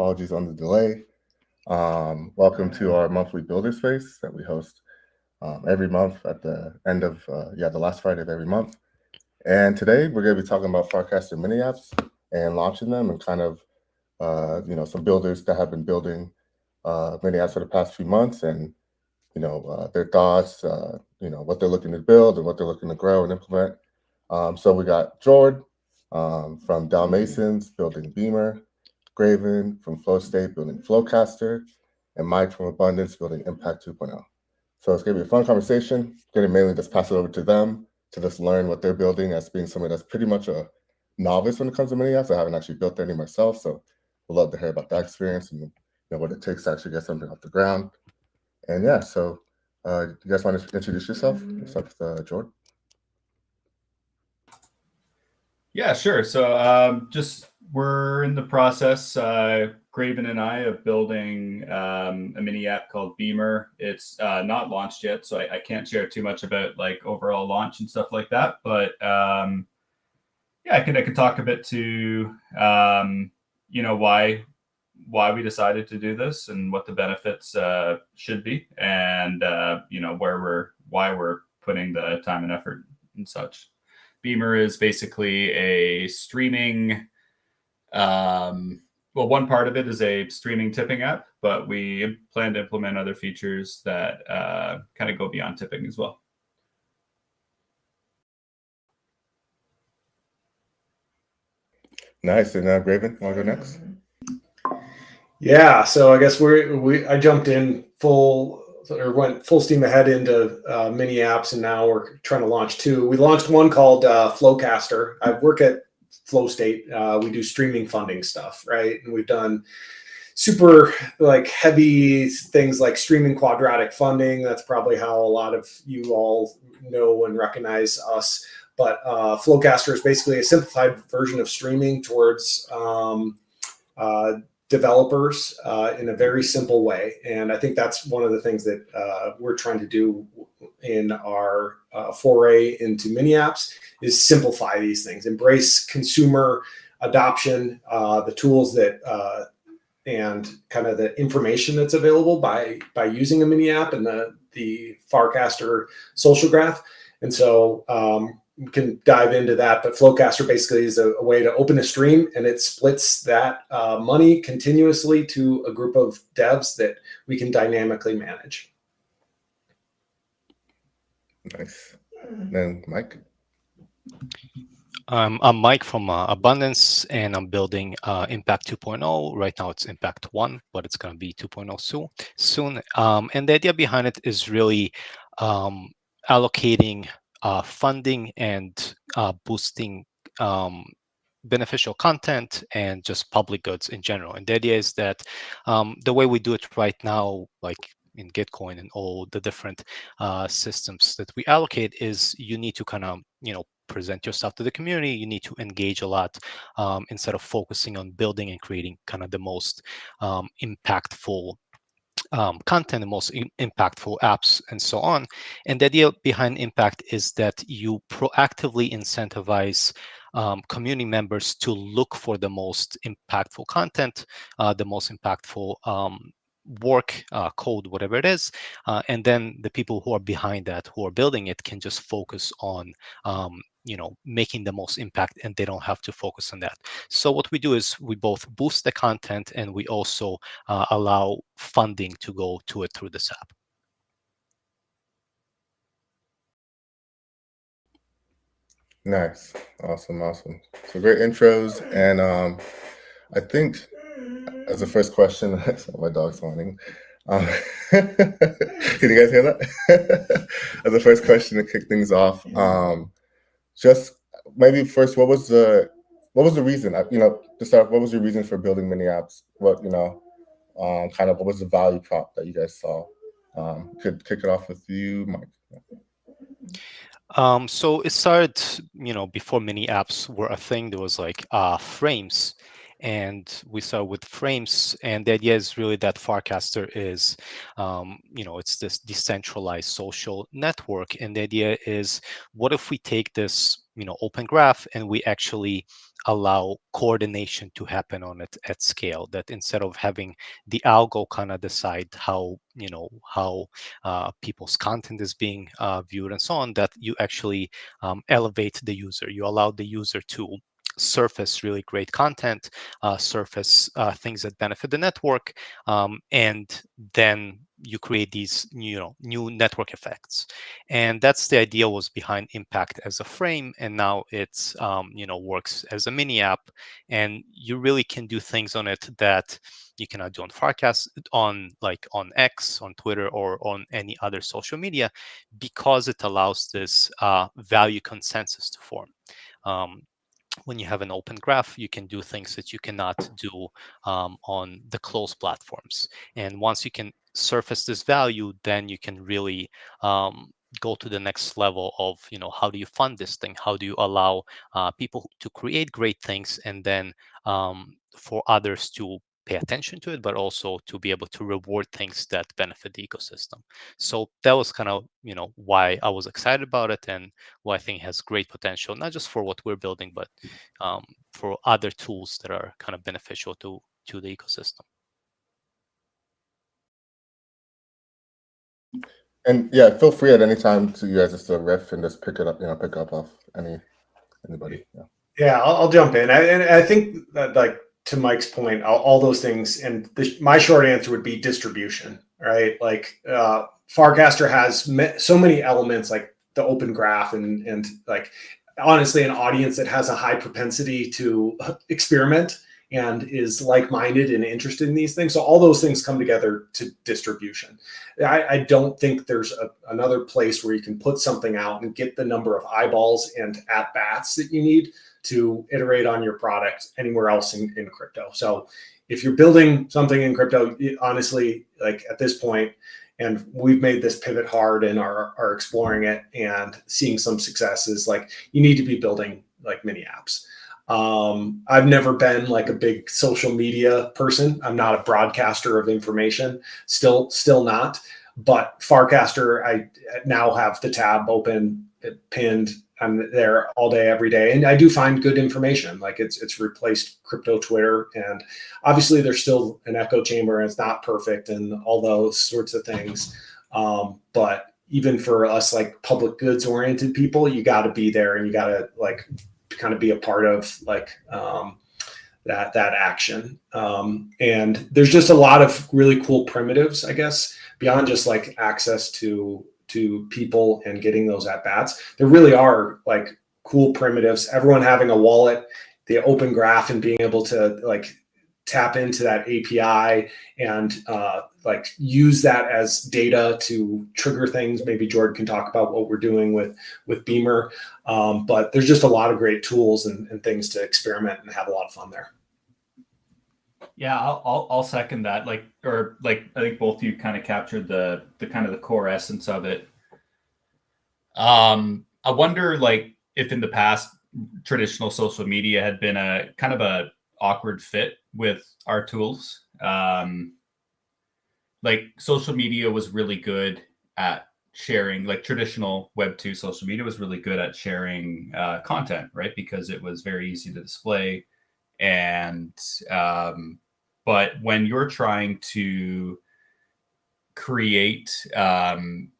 Apologies on the delay. Welcome to our monthly builder space that we host every month at the end of, the last Friday of every month. And today we're going to be talking about Farcaster mini apps and launching them and kind of, some builders that have been building mini apps for the past few months and, their thoughts, what they're looking to build and what they're looking to grow and implement. So we got Jord from DAO Masons building Beamer, Graven from Flow State building Farcaster, and Mike from Abundance building Impact 2.0. So it's going to be a fun conversation. Going to mainly just pass it over to them to just learn what they're building as being somebody that's pretty much a novice when it comes to mini apps. I haven't actually built any myself, so we'd love to hear about that experience and what it takes to actually get something off the ground. And yeah, so you guys want to introduce yourself? Let's start with Jordan. Yeah, sure. So we're in the process, Graven and I, of building a mini app called Beamer. It's not launched yet, so I can't share too much about like overall launch and stuff like that. But I could talk a bit to why we decided to do this and what the benefits should be, and why we're putting the time and effort and such. Beamer is basically a streaming, one part of it is a streaming tipping app, but we plan to implement other features that kind of go beyond tipping as well. Nice. And Graven, want to go next? Yeah, so I guess I jumped in went full steam ahead into mini apps, and now we're trying to launch two. We launched one called Farcaster. I work at Flow State. We do streaming funding stuff, right? And we've done super heavy things like streaming quadratic funding. That's probably how a lot of you all know and recognize us. But Farcaster is basically a simplified version of streaming towards developers in a very simple way. And I think that's one of the things that we're trying to do in our foray into mini apps is simplify these things, embrace consumer adoption, the tools that and kind of the information that's available by using a mini app and the Farcaster social graph. And so we can dive into that, but Farcaster basically is a way to open a stream, and it splits that money continuously to a group of devs that we can dynamically manage. Nice. Then Mike. I'm Mike from Abundance, and I'm building Impact 2.0. Right now it's Impact 1, but it's going to be 2.0 soon. And the idea behind it is really allocating funding and boosting beneficial content and just public goods in general. And the idea is that the way we do it right now, like in Gitcoin and all the different systems that we allocate, is you need to kind of present yourself to the community. You need to engage a lot instead of focusing on building and creating kind of the most impactful content, the most impactful apps, and so on. And the idea behind Impact is that you proactively incentivize community members to look for the most impactful content, the most impactful work, code, whatever it is, and then the people who are behind that, who are building it, can just focus on making the most impact, and they don't have to focus on that. So what we do is we both boost the content, and we also allow funding to go to it through this app. Nice. Awesome. So great intros. And I think as a first question, my dog's whining. Can you guys hear that? As a first question to kick things off, just maybe first, what was the reason? To start, what was your reason for building mini apps? What what was the value prop that you guys saw? Could kick it off with you, Mike. So it started, before mini apps were a thing. There was frames, and we started with frames. And the idea is really that Farcaster is, it's this decentralized social network. And the idea is, what if we take this open graph, and we actually allow coordination to happen on it at scale. That instead of having the algo kind of decide how people's content is being viewed and so on, that you actually elevate the user. You allow the user to surface really great content, surface things that benefit the network, and then you create these new network effects. And that's the idea was behind Impact as a frame, and now it's works as a mini app, and you really can do things on it that you cannot do on Farcast, on X, on Twitter, or on any other social media, because it allows this value consensus to form. When you have an open graph, you can do things that you cannot do on the closed platforms. And once you can surface this value, then you can really go to the next level of, how do you fund this thing? How do you allow people to create great things, and then for others to pay attention to it, but also to be able to reward things that benefit the ecosystem. So that was kind of, why I was excited about it, and why I think has great potential, not just for what we're building, but for other tools that are kind of beneficial to the ecosystem. And yeah, feel free at any time to you guys just to riff and just pick it up, pick up off anybody. Yeah. Yeah, I'll jump in. I think that, like, to Mike's point, all those things, and my short answer would be distribution, right? Like, Farcaster has so many elements, like the open graph, and like, honestly, an audience that has a high propensity to experiment and is like-minded and interested in these things. So all those things come together to distribution. I don't think there's another place where you can put something out and get the number of eyeballs and at-bats that you need to iterate on your product anywhere else in crypto. So if you're building something in crypto, honestly, like at this point, and we've made this pivot hard and are exploring it and seeing some successes, like, you need to be building like mini apps. I've never been like a big social media person. I'm not a broadcaster of information, still not. But Farcaster, I now have the tab open, pinned. I'm there all day, every day, and I do find good information. Like, it's replaced crypto Twitter, and obviously there's still an echo chamber, and it's not perfect, and all those sorts of things. But even for us, like public goods oriented people, you got to be there, and you got to like kind of be a part of like that action. And there's just a lot of really cool primitives, I guess, beyond just like access to people and getting those at bats. There really are like cool primitives. Everyone having a wallet, the open graph, and being able to like tap into that API and like use that as data to trigger things. Maybe Jord can talk about what we're doing with Beamer. But there's just a lot of great tools and things to experiment and have a lot of fun there. Yeah, I'll second that. I think both of you kind of captured the kind of the core essence of it. I wonder, like, if in the past traditional social media had been a kind of a awkward fit with our tools. Like, social media was really good at sharing, like traditional Web 2 social media was really good at sharing content, right? Because it was very easy to display. And but when you're trying to create kind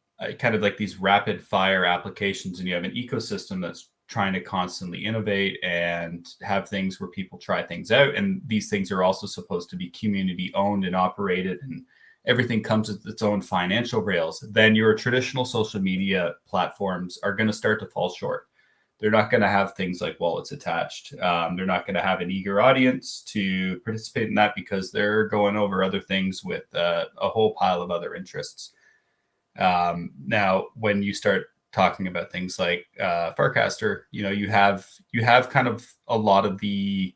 of like these rapid fire applications, and you have an ecosystem that's trying to constantly innovate and have things where people try things out, and these things are also supposed to be community owned and operated, and everything comes with its own financial rails, then your traditional social media platforms are going to start to fall short. They're not going to have things like wallets attached. They're not going to have an eager audience to participate in that, because they're going over other things with a whole pile of other interests. Now, when you start talking about things like Farcaster, you have kind of a lot of the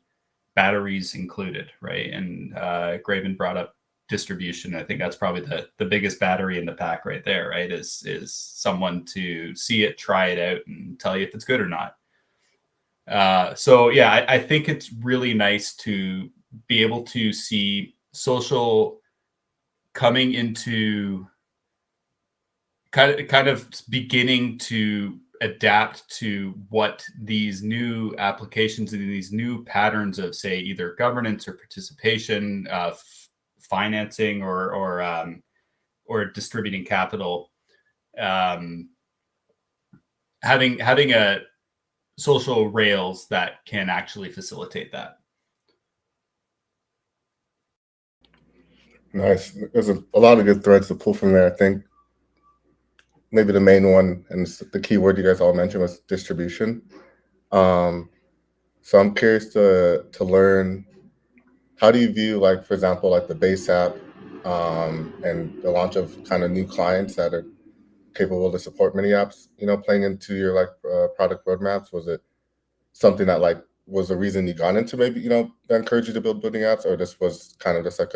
batteries included, right? And Graven brought up distribution. I think that's probably the biggest battery in the pack right there, right? Is someone to see it, try it out, and tell you if it's good or not. So yeah, I think it's really nice to be able to see social coming into kind of beginning to adapt to what these new applications and these new patterns of, say, either governance or participation, financing, or distributing capital, having a social rails that can actually facilitate that. Nice. There's a lot of good threads to pull from there. I think maybe the main one and the key word you guys all mentioned was distribution. So I'm curious to learn, how do you view, like, for example, like the base app and the launch of kind of new clients that are capable to support mini apps, playing into your like product roadmaps? Was it something that like was the reason you got into, maybe, that encouraged you to build building apps, or this was kind of just like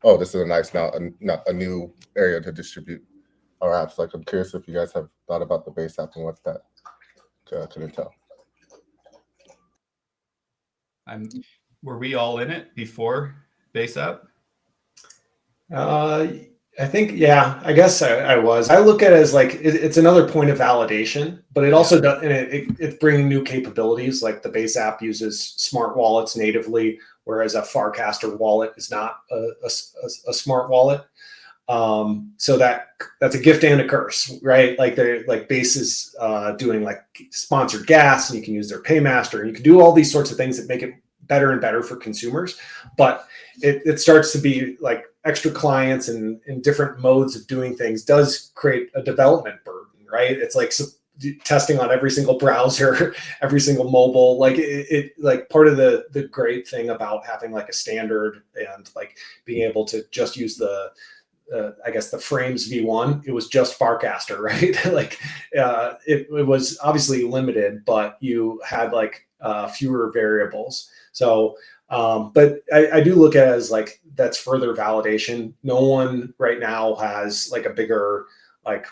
oh, this is a nice a new area to distribute our apps? Like, I'm curious if you guys have thought about the base app and what that could entail. Were we all in it before base app? I think, yeah, I guess I was. I look at it as like it's another point of validation, but it also does, and it's bringing new capabilities. Like the base app uses smart wallets natively, whereas a Farcaster wallet is not a smart wallet. So that's a gift and a curse, right? Like they're like Base is doing like sponsored gas, and you can use their paymaster, and you can do all these sorts of things that make it better and better for consumers. But it starts to be like extra clients and different modes of doing things does create a development burden, right? It's like testing on every single browser, every single mobile. Like it like part of the great thing about having like a standard and like being able to just use the I guess the frames v1, it was just Farcaster, right? Like it was obviously limited, but you had like fewer variables. So but I do look at it as like that's further validation. No one right now has like a bigger like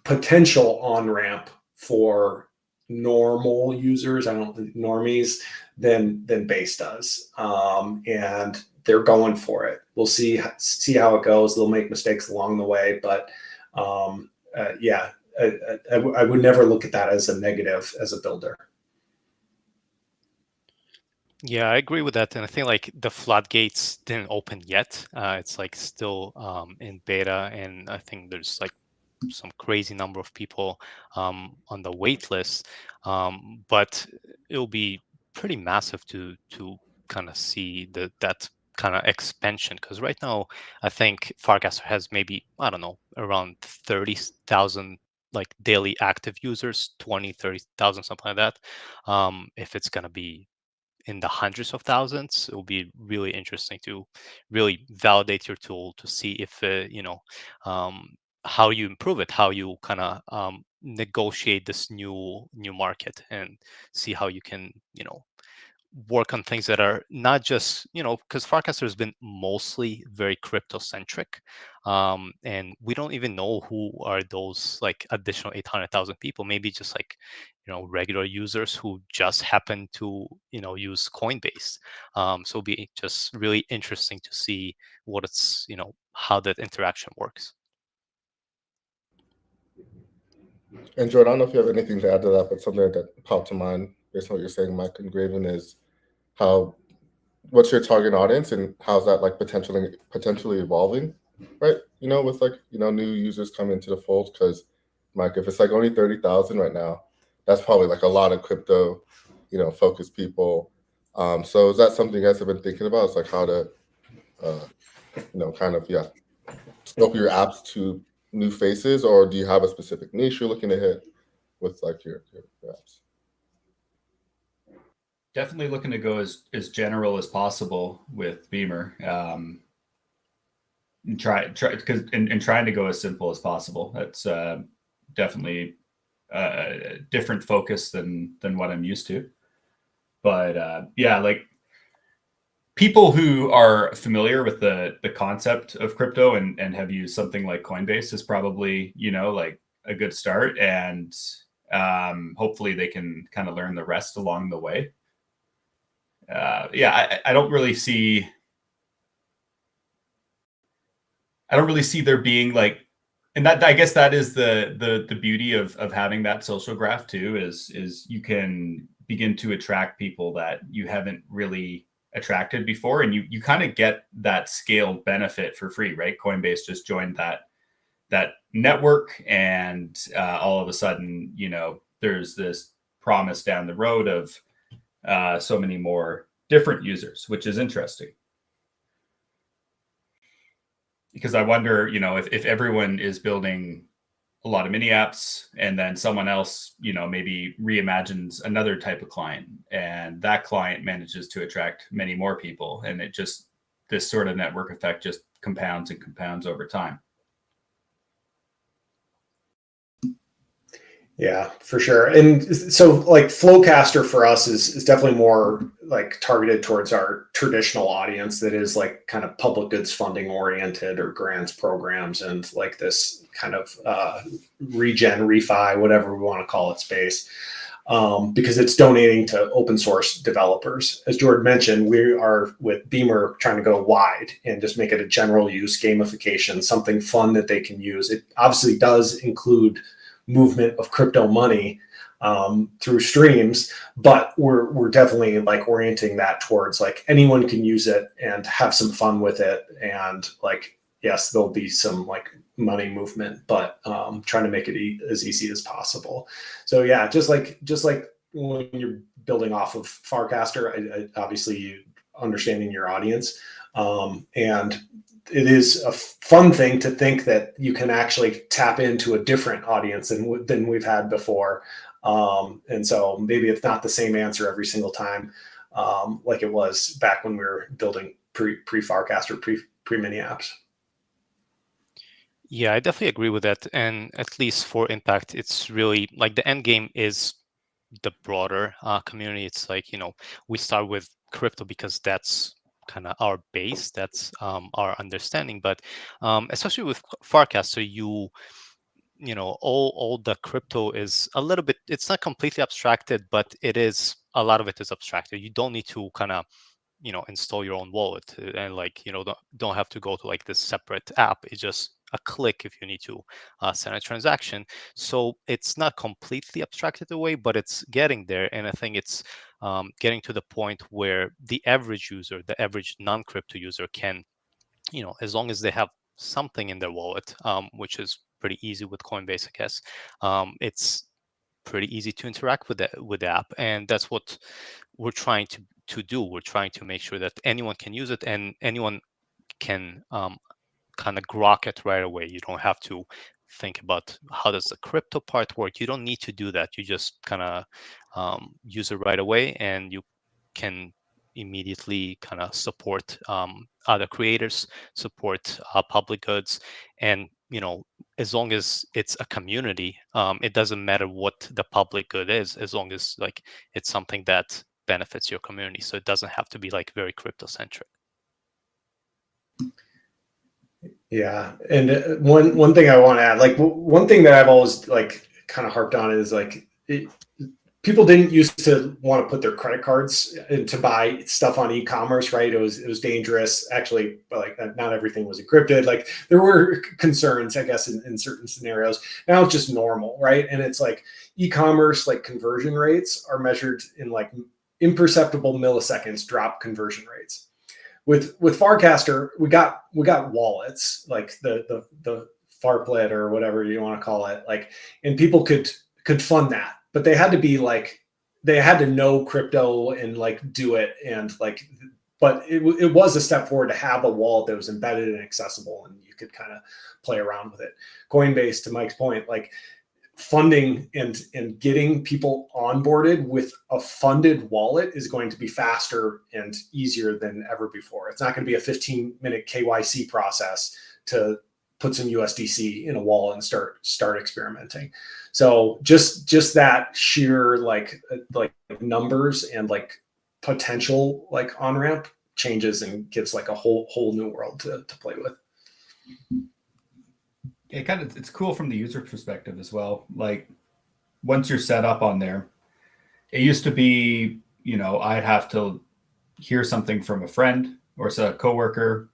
potential on ramp for normal users, normies, than Base does, and they're going for it. We'll see how it goes. They'll make mistakes along the way, but yeah, I would never look at that as a negative as a builder. Yeah, I agree with that, and I think like the floodgates didn't open yet. It's like still in beta, and I think there's like some crazy number of people on the wait list, but it'll be pretty massive to kind of see that kind of expansion, because right now I think Farcaster has maybe, I don't know, around 30,000 like daily active users, 20-30,000, something like that. If it's going to be in the hundreds of thousands, it will be really interesting to really validate your tool to see if how you improve it, how you kind of negotiate this new market, and see how you can work on things that are not just, because Farcaster has been mostly very crypto centric, and we don't even know who are those like additional 800,000 people. Maybe just like regular users who just happen to use Coinbase. So it'll be just really interesting to see what it's how that interaction works. And Jord, I don't know if you have anything to add to that, but something that popped to mind based on what you're saying, Mike and Graven, is what's your target audience and how's that like potentially evolving, right? With like new users coming into the fold. Because Mike, if it's like only 30,000 right now, that's probably like a lot of crypto focused people. So is that something you guys have been thinking about? It's like how to kind of scope your apps to new faces, or do you have a specific niche you're looking to hit with like your apps? Definitely looking to go as general as possible with Beamer. Trying to go as simple as possible. That's definitely a different focus than what I'm used to. But yeah, like people who are familiar with the concept of crypto and have used something like Coinbase is probably like a good start, and hopefully they can kind of learn the rest along the way. Yeah, I don't really see there being like And that, I guess that is the beauty of having that social graph too, is you can begin to attract people that you haven't really attracted before, and you kind of get that scaled benefit for free, right? Coinbase just joined that network, and all of a sudden, there's this promise down the road of so many more different users, which is interesting. Because I wonder, if everyone is building a lot of mini apps and then someone else, maybe reimagines another type of client, and that client manages to attract many more people, and this sort of network effect just compounds and compounds over time. Yeah, for sure. And so like Flowcaster for us is definitely more like targeted towards our traditional audience that is like kind of public goods funding oriented, or grants programs, and like this kind of regen, refi, whatever we want to call it, space. Because it's donating to open source developers. As Jord mentioned, we are with Beamer trying to go wide and just make it a general use gamification, something fun that they can use. It obviously does include movement of crypto money through streams, but we're definitely like orienting that towards like anyone can use it and have some fun with it. And like, yes, there'll be some like money movement, but trying to make it as easy as possible. So yeah, just like when you're building off of Farcaster, obviously you understanding your audience, and it is a fun thing to think that you can actually tap into a different audience than we've had before. And so maybe it's not the same answer every single time, like it was back when we were building pre-Farcaster, pre-mini apps. Yeah, I definitely agree with that. And at least for impact, it's really like the end game is the broader community. It's like, we start with crypto because that's kind of our base, that's our understanding. But especially with Farcaster, all the crypto is a little bit, it's not completely abstracted, but a lot of it is abstracted. You don't need to kind of install your own wallet, and like don't have to go to like this separate app. It's just a click if you need to send a transaction. So it's not completely abstracted away, but it's getting there. And I think it's getting to the point where the average user, the average non-crypto user can, as long as they have something in their wallet, which is pretty easy with Coinbase, I guess, it's pretty easy to interact with the app. And that's what we're trying to do. We're trying to make sure that anyone can use it and anyone can kind of grok it right away. You don't have to think about how does the crypto part work. You don't need to do that. You just kind of use it right away, and you can immediately kind of support other creators, support public goods. And as long as it's a community, it doesn't matter what the public good is, as long as like it's something that benefits your community. So it doesn't have to be like very crypto centric. Yeah, and one thing I want to add, like one thing that I've always like kind of harped on is like people didn't used to want to put their credit cards to buy stuff on e-commerce, right? It was dangerous. Actually, like not everything was encrypted. Like there were concerns, I guess, in certain scenarios. Now it's just normal, right? And it's like e-commerce, like conversion rates are measured in like imperceptible milliseconds drop conversion rates. With Farcaster, we got wallets, like the Farplet or whatever you want to call it, like, and people could fund that, but they had to be like, they had to know crypto and like do it, and like, but it was a step forward to have a wallet that was embedded and accessible, and you could kind of play around with it. Coinbase, to Mike's point, like funding and getting people onboarded with a funded wallet is going to be faster and easier than ever before. It's not going to be a 15-minute KYC process to put some USDC in a wallet and start experimenting. So just that sheer like numbers and like potential like on-ramp changes and gives like a whole new world to play with. It's cool from the user perspective as well. Like once you're set up on there, it used to be, I'd have to hear something from a friend or a coworker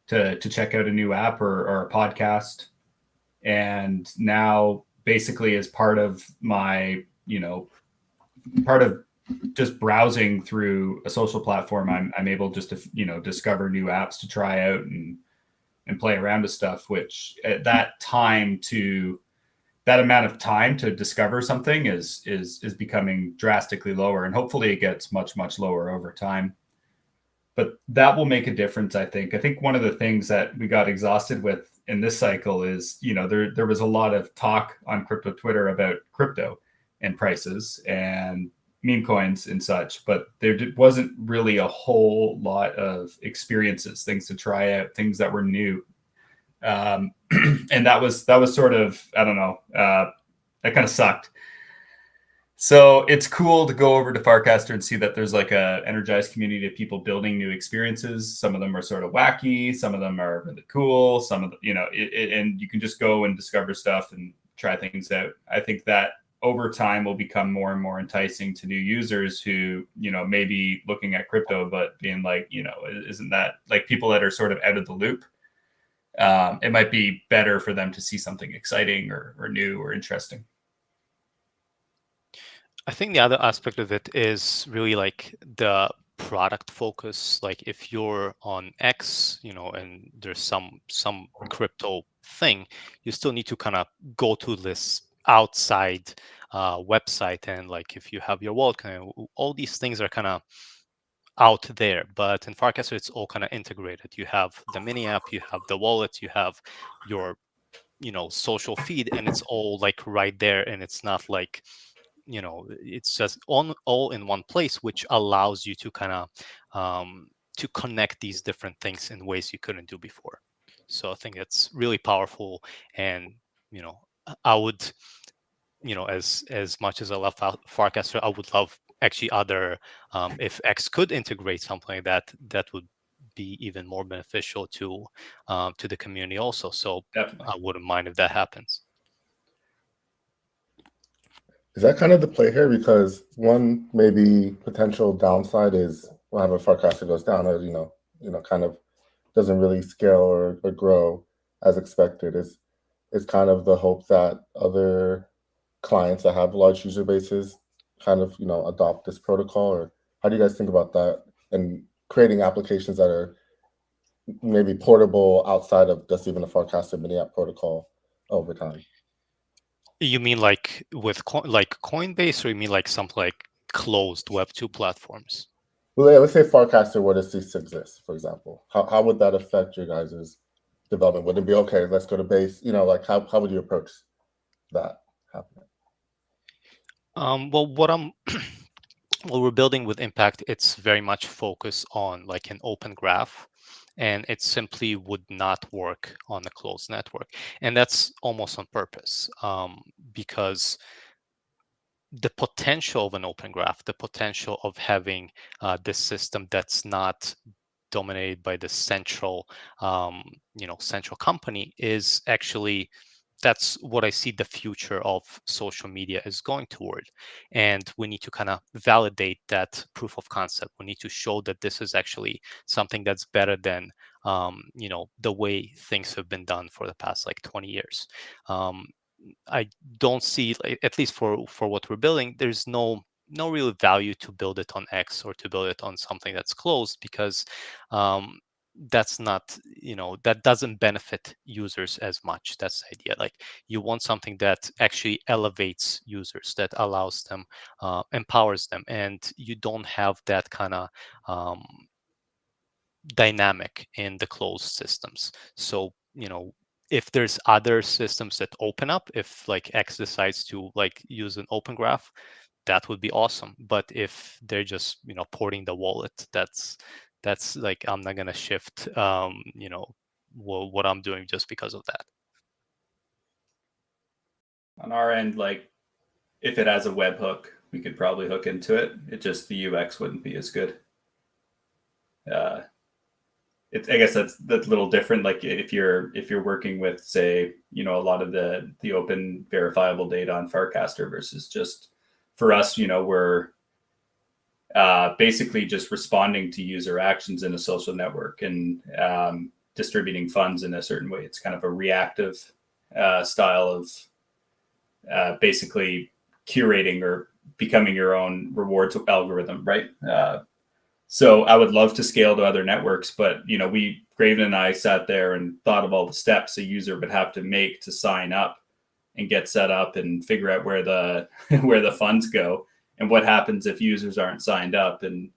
to check out a new app or a podcast. And now basically as part of my, part of just browsing through a social platform, I'm able just to, discover new apps to try out and play around with stuff, which at that amount of time to discover something is becoming drastically lower, and hopefully it gets much, much lower over time. But that will make a difference, I think. I think one of the things that we got exhausted with in this cycle is, there was a lot of talk on crypto Twitter about crypto and prices and meme coins and such, but there wasn't really a whole lot of experiences, things to try out, things that were new. And that was sort of, I don't know, that kind of sucked. So it's cool to go over to Farcaster and see that there's like a energized community of people building new experiences. Some of them are sort of wacky, some of them are really cool, some of the, and you can just go and discover stuff and try things out. I think that over time will become more and more enticing to new users who, may be looking at crypto, but being like, isn't that like people that are sort of out of the loop? It might be better for them to see something exciting or new or interesting. I think the other aspect of it is really like the product focus. Like if you're on X, and there's some crypto thing, you still need to kind of go to this outside website, and like if you have your wallet, all these things are kind of out there. But in Farcaster, it's all kind of integrated. You have the mini app, you have the wallet, you have your social feed, and it's all like right there, and it's not like it's just all in one place, which allows you to kind of to connect these different things in ways you couldn't do before. So I think it's really powerful, and I would, as much as I love Farcaster, I would love actually other if X could integrate something like that would be even more beneficial to the community also. So Definitely. I wouldn't mind if that happens. Is that kind of the play here? Because one maybe potential downside is whenever Farcaster goes down, or kind of doesn't really scale or grow as expected. Is kind of the hope that other clients that have large user bases kind of adopt this protocol, or how do you guys think about that and creating applications that are maybe portable outside of just even the Farcaster mini app protocol over time? You mean like with like Coinbase, or you mean like some like closed Web2 platforms? Well, yeah, let's say Farcaster were to cease to exist, for example. How would that affect your guys' development? Would it be okay, let's go to base? Like how would you approach that happening? Well, what we're building with Impact, it's very much focused on like an open graph, and it simply would not work on a closed network. And that's almost on purpose, because the potential of an open graph, the potential of having this system that's not dominated by the central company is actually, that's what I see the future of social media is going toward. And we need to kind of validate that proof of concept. We need to show that this is actually something that's better than the way things have been done for the past like 20 years. I don't see, at least for what we're building, there's no real value to build it on X or to build it on something that's closed, because that's not, that doesn't benefit users as much. That's the idea. Like you want something that actually elevates users, that allows them, empowers them, and you don't have that kind of dynamic in the closed systems. So if there's other systems that open up, if like X decides to like use an open graph, that would be awesome. But if they're just porting the wallet, that's like, I'm not gonna shift what I'm doing just because of that. On our end, like if it has a webhook, we could probably hook into it. It just, the UX wouldn't be as good. I guess that's a little different. Like if you're working with, say, a lot of the open verifiable data on Farcaster versus just for us, we're basically just responding to user actions in a social network and distributing funds in a certain way. It's kind of a reactive style of basically curating or becoming your own rewards algorithm, right? So I would love to scale to other networks, but Graven and I sat there and thought of all the steps a user would have to make to sign up and get set up and figure out where the where the funds go and what happens if users aren't signed up. And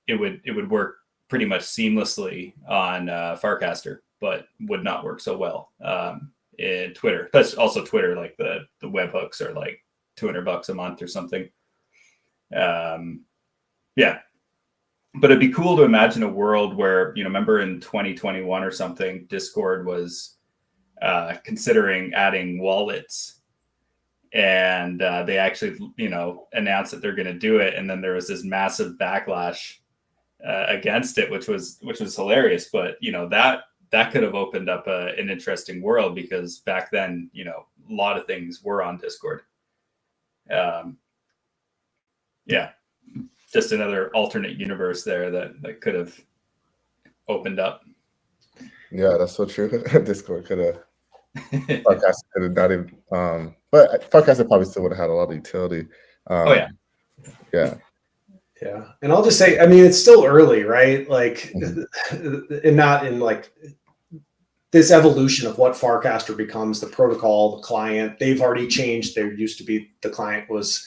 it would work pretty much seamlessly on Farcaster, but would not work so well in Twitter. That's also Twitter, like the webhooks are like $200 a month or something. Yeah. But it'd be cool to imagine a world where, remember in 2021 or something, Discord was considering adding wallets, and they actually, announced that they're going to do it. And then there was this massive backlash against it, which was hilarious. But, that could have opened up an interesting world, because back then, a lot of things were on Discord. Yeah. Just another alternate universe there that could have opened up. Yeah, that's so true. Discord could have, Farcaster could have not even, but Farcaster probably still would have had a lot of utility. Oh yeah. Yeah. Yeah. And I'll just say, I mean, it's still early, right? Like, and not in like this evolution of what Farcaster becomes, the protocol, the client, they've already changed. There used to be, the client was,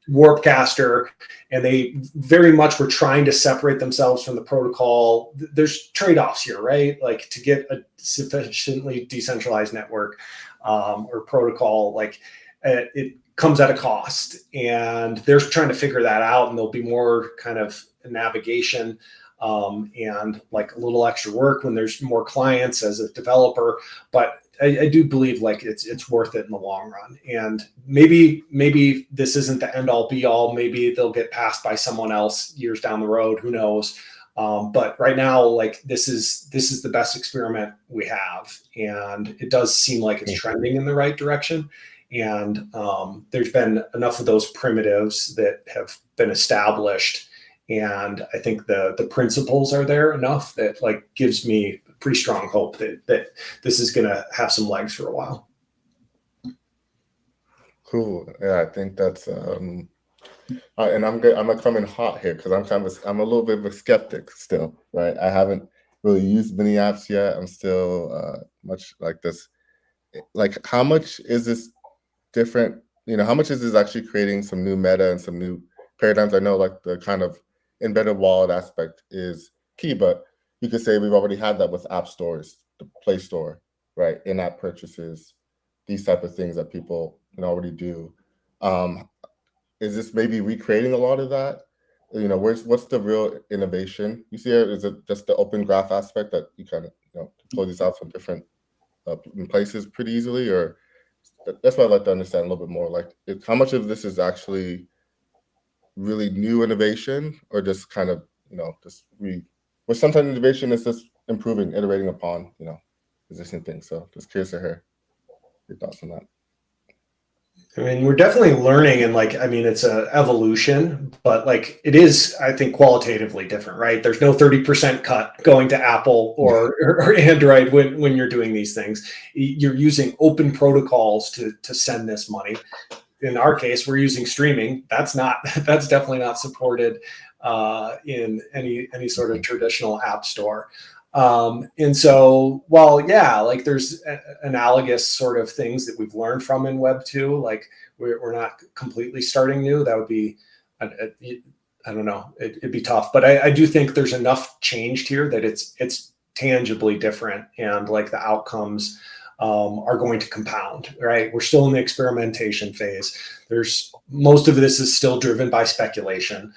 Warpcaster, and they very much were trying to separate themselves from the protocol. There's trade-offs here, right? Like, to get a sufficiently decentralized network or protocol, like it comes at a cost, and they're trying to figure that out. And there'll be more kind of navigation and like a little extra work when there's more clients as a developer, but I do believe like it's worth it in the long run. And maybe this isn't the end all be all. Maybe they'll get passed by someone else years down the road. Who knows? But right now, like this is the best experiment we have, and it does seem like it's trending in the right direction. And there's been enough of those primitives that have been established, and I think the principles are there enough that like gives me pretty strong hope that this is going to have some legs for a while. Cool. Yeah, I think that's and I'm gonna come in hot here because I'm a little bit of a skeptic still, right? I haven't really used mini apps yet. I'm still much like this. Like, how much is this different? How much is this actually creating some new meta and some new paradigms? I know like the kind of embedded wallet aspect is key, but you could say we've already had that with app stores, the Play Store, right? In-app purchases, these type of things that people already do. Is this maybe recreating a lot of that? What's the real innovation you see here? Is it just the open graph aspect that you kind of pull these out from different places pretty easily? Or that's what I'd like to understand a little bit more. Like, how much of this is actually really new innovation, or just kind of But sometimes innovation is just improving, iterating upon, existing things. So just curious to hear your thoughts on that. I mean, we're definitely learning, and like, I mean, it's an evolution, but like it is, I think, qualitatively different, right? There's no 30% cut going to Apple or Android when you're doing these things. You're using open protocols to send this money. In our case, we're using streaming. That's definitely not supported in any sort of traditional app store. And so, like there's analogous sort of things that we've learned from in Web 2, like we're not completely starting new. That would be, I don't know, it'd be tough, but I do think there's enough changed here that it's tangibly different, and like the outcomes are going to compound, right? We're still in the experimentation phase. Most of this is still driven by speculation.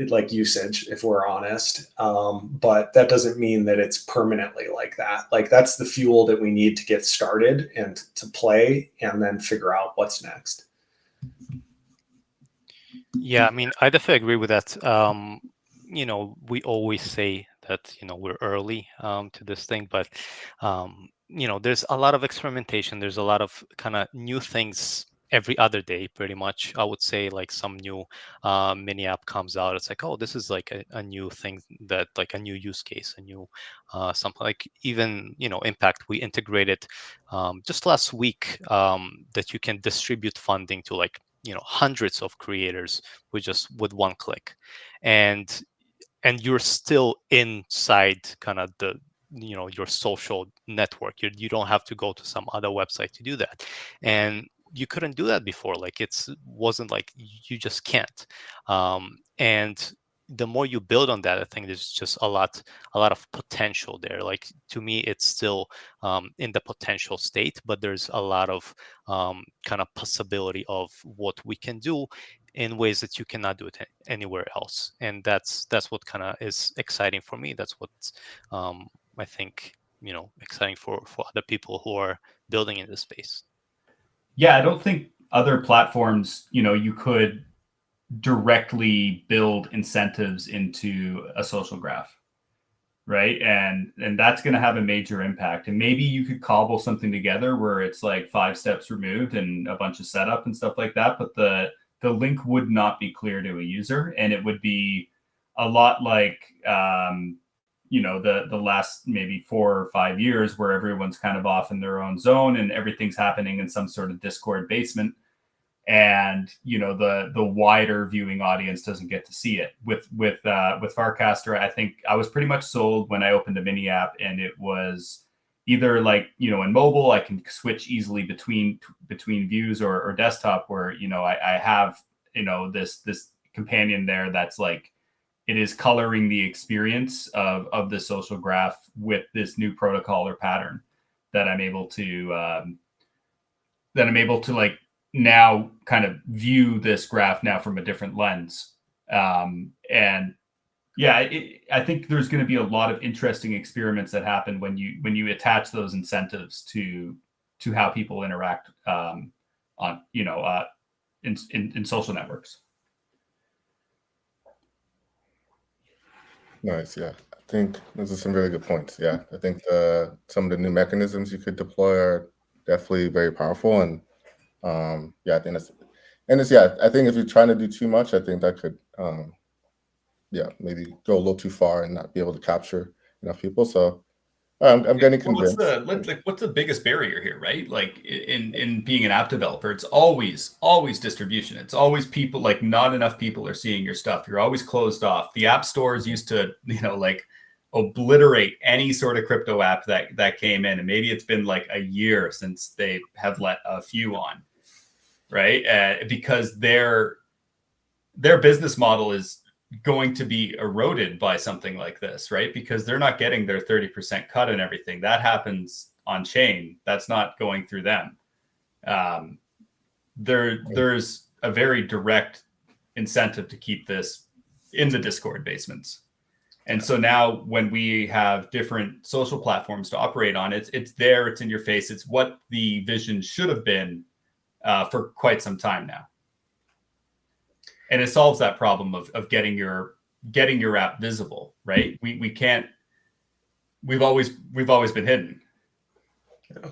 Like usage, if we're honest. But that doesn't mean that it's permanently like that. Like that's the fuel that we need to get started and to play and then figure out what's next. Yeah, I mean, I definitely agree with that. We always say that, we're early to this thing, but, there's a lot of experimentation. There's a lot of kind of new things every other day, pretty much. I would say like some new mini app comes out. It's like, oh, this is like a new thing, that like a new use case, a new something like even, Impact. We integrated just last week that you can distribute funding to like, hundreds of creators with one click. And you're still inside kind of the your social network. You don't have to go to some other website to do that, and you couldn't do that before. Like wasn't like you just can't. And the more you build on that, I think there's just a lot of potential there. Like to me, it's still in the potential state, but there's a lot of kind of possibility of what we can do in ways that you cannot do it anywhere else. And that's what kind of is exciting for me. That's what I think, exciting for other people who are building in this space. Yeah, I don't think other platforms, you could directly build incentives into a social graph, right? And that's going to have a major impact. And maybe you could cobble something together where it's like 5 steps removed and a bunch of setup and stuff like that, but the link would not be clear to a user, and it would be a lot like the last maybe 4 or 5 years, where everyone's kind of off in their own zone and everything's happening in some sort of Discord basement, and the wider viewing audience doesn't get to see it. With Farcaster, I think I was pretty much sold when I opened a mini app, and it was either like, in mobile, I can switch easily between views or desktop, where, I have, this companion there that's like, it is coloring the experience of the social graph with this new protocol or pattern that I'm able to like now kind of view this graph now from a different lens. And yeah, I think there's going to be a lot of interesting experiments that happen when you attach those incentives to how people interact in social networks. Nice. Yeah, I think those are some really good points. Yeah, I think some of the new mechanisms you could deploy are definitely very powerful, and I think I think if you're trying to do too much, I think that could maybe go a little too far and not be able to capture enough people. So I'm getting convinced. What's the biggest barrier here, right? Like in being an app developer, it's always distribution. It's always people, like not enough people are seeing your stuff. You're always closed off. The app stores used to, like obliterate any sort of crypto app that came in. And maybe it's been like a year since they have let a few on, right? Because their business model is going to be eroded by something like this, right? Because they're not getting their 30% cut and everything. That happens on chain. That's not going through them. There's a very direct incentive to keep this in the Discord basements. And so now when we have different social platforms to operate on, it's there, it's in your face. It's what the vision should have been for quite some time now. And it solves that problem of getting your app visible, right? We've always been hidden. Yeah.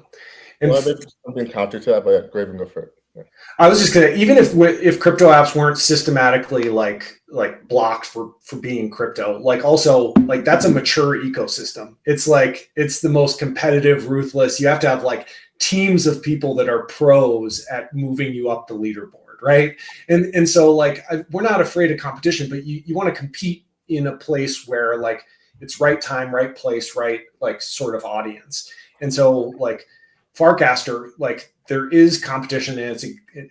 And there's something counter to that, but Graven, go for it. Yeah. I was just gonna, even if crypto apps weren't systematically like blocked for being crypto, like also like that's a mature ecosystem. It's like it's the most competitive, ruthless. You have to have like teams of people that are pros at moving you up the leaderboard. Right. And so like, we're not afraid of competition, but you want to compete in a place where like it's right time, right place, right, like sort of audience. And so like Farcaster, like there is competition, and it's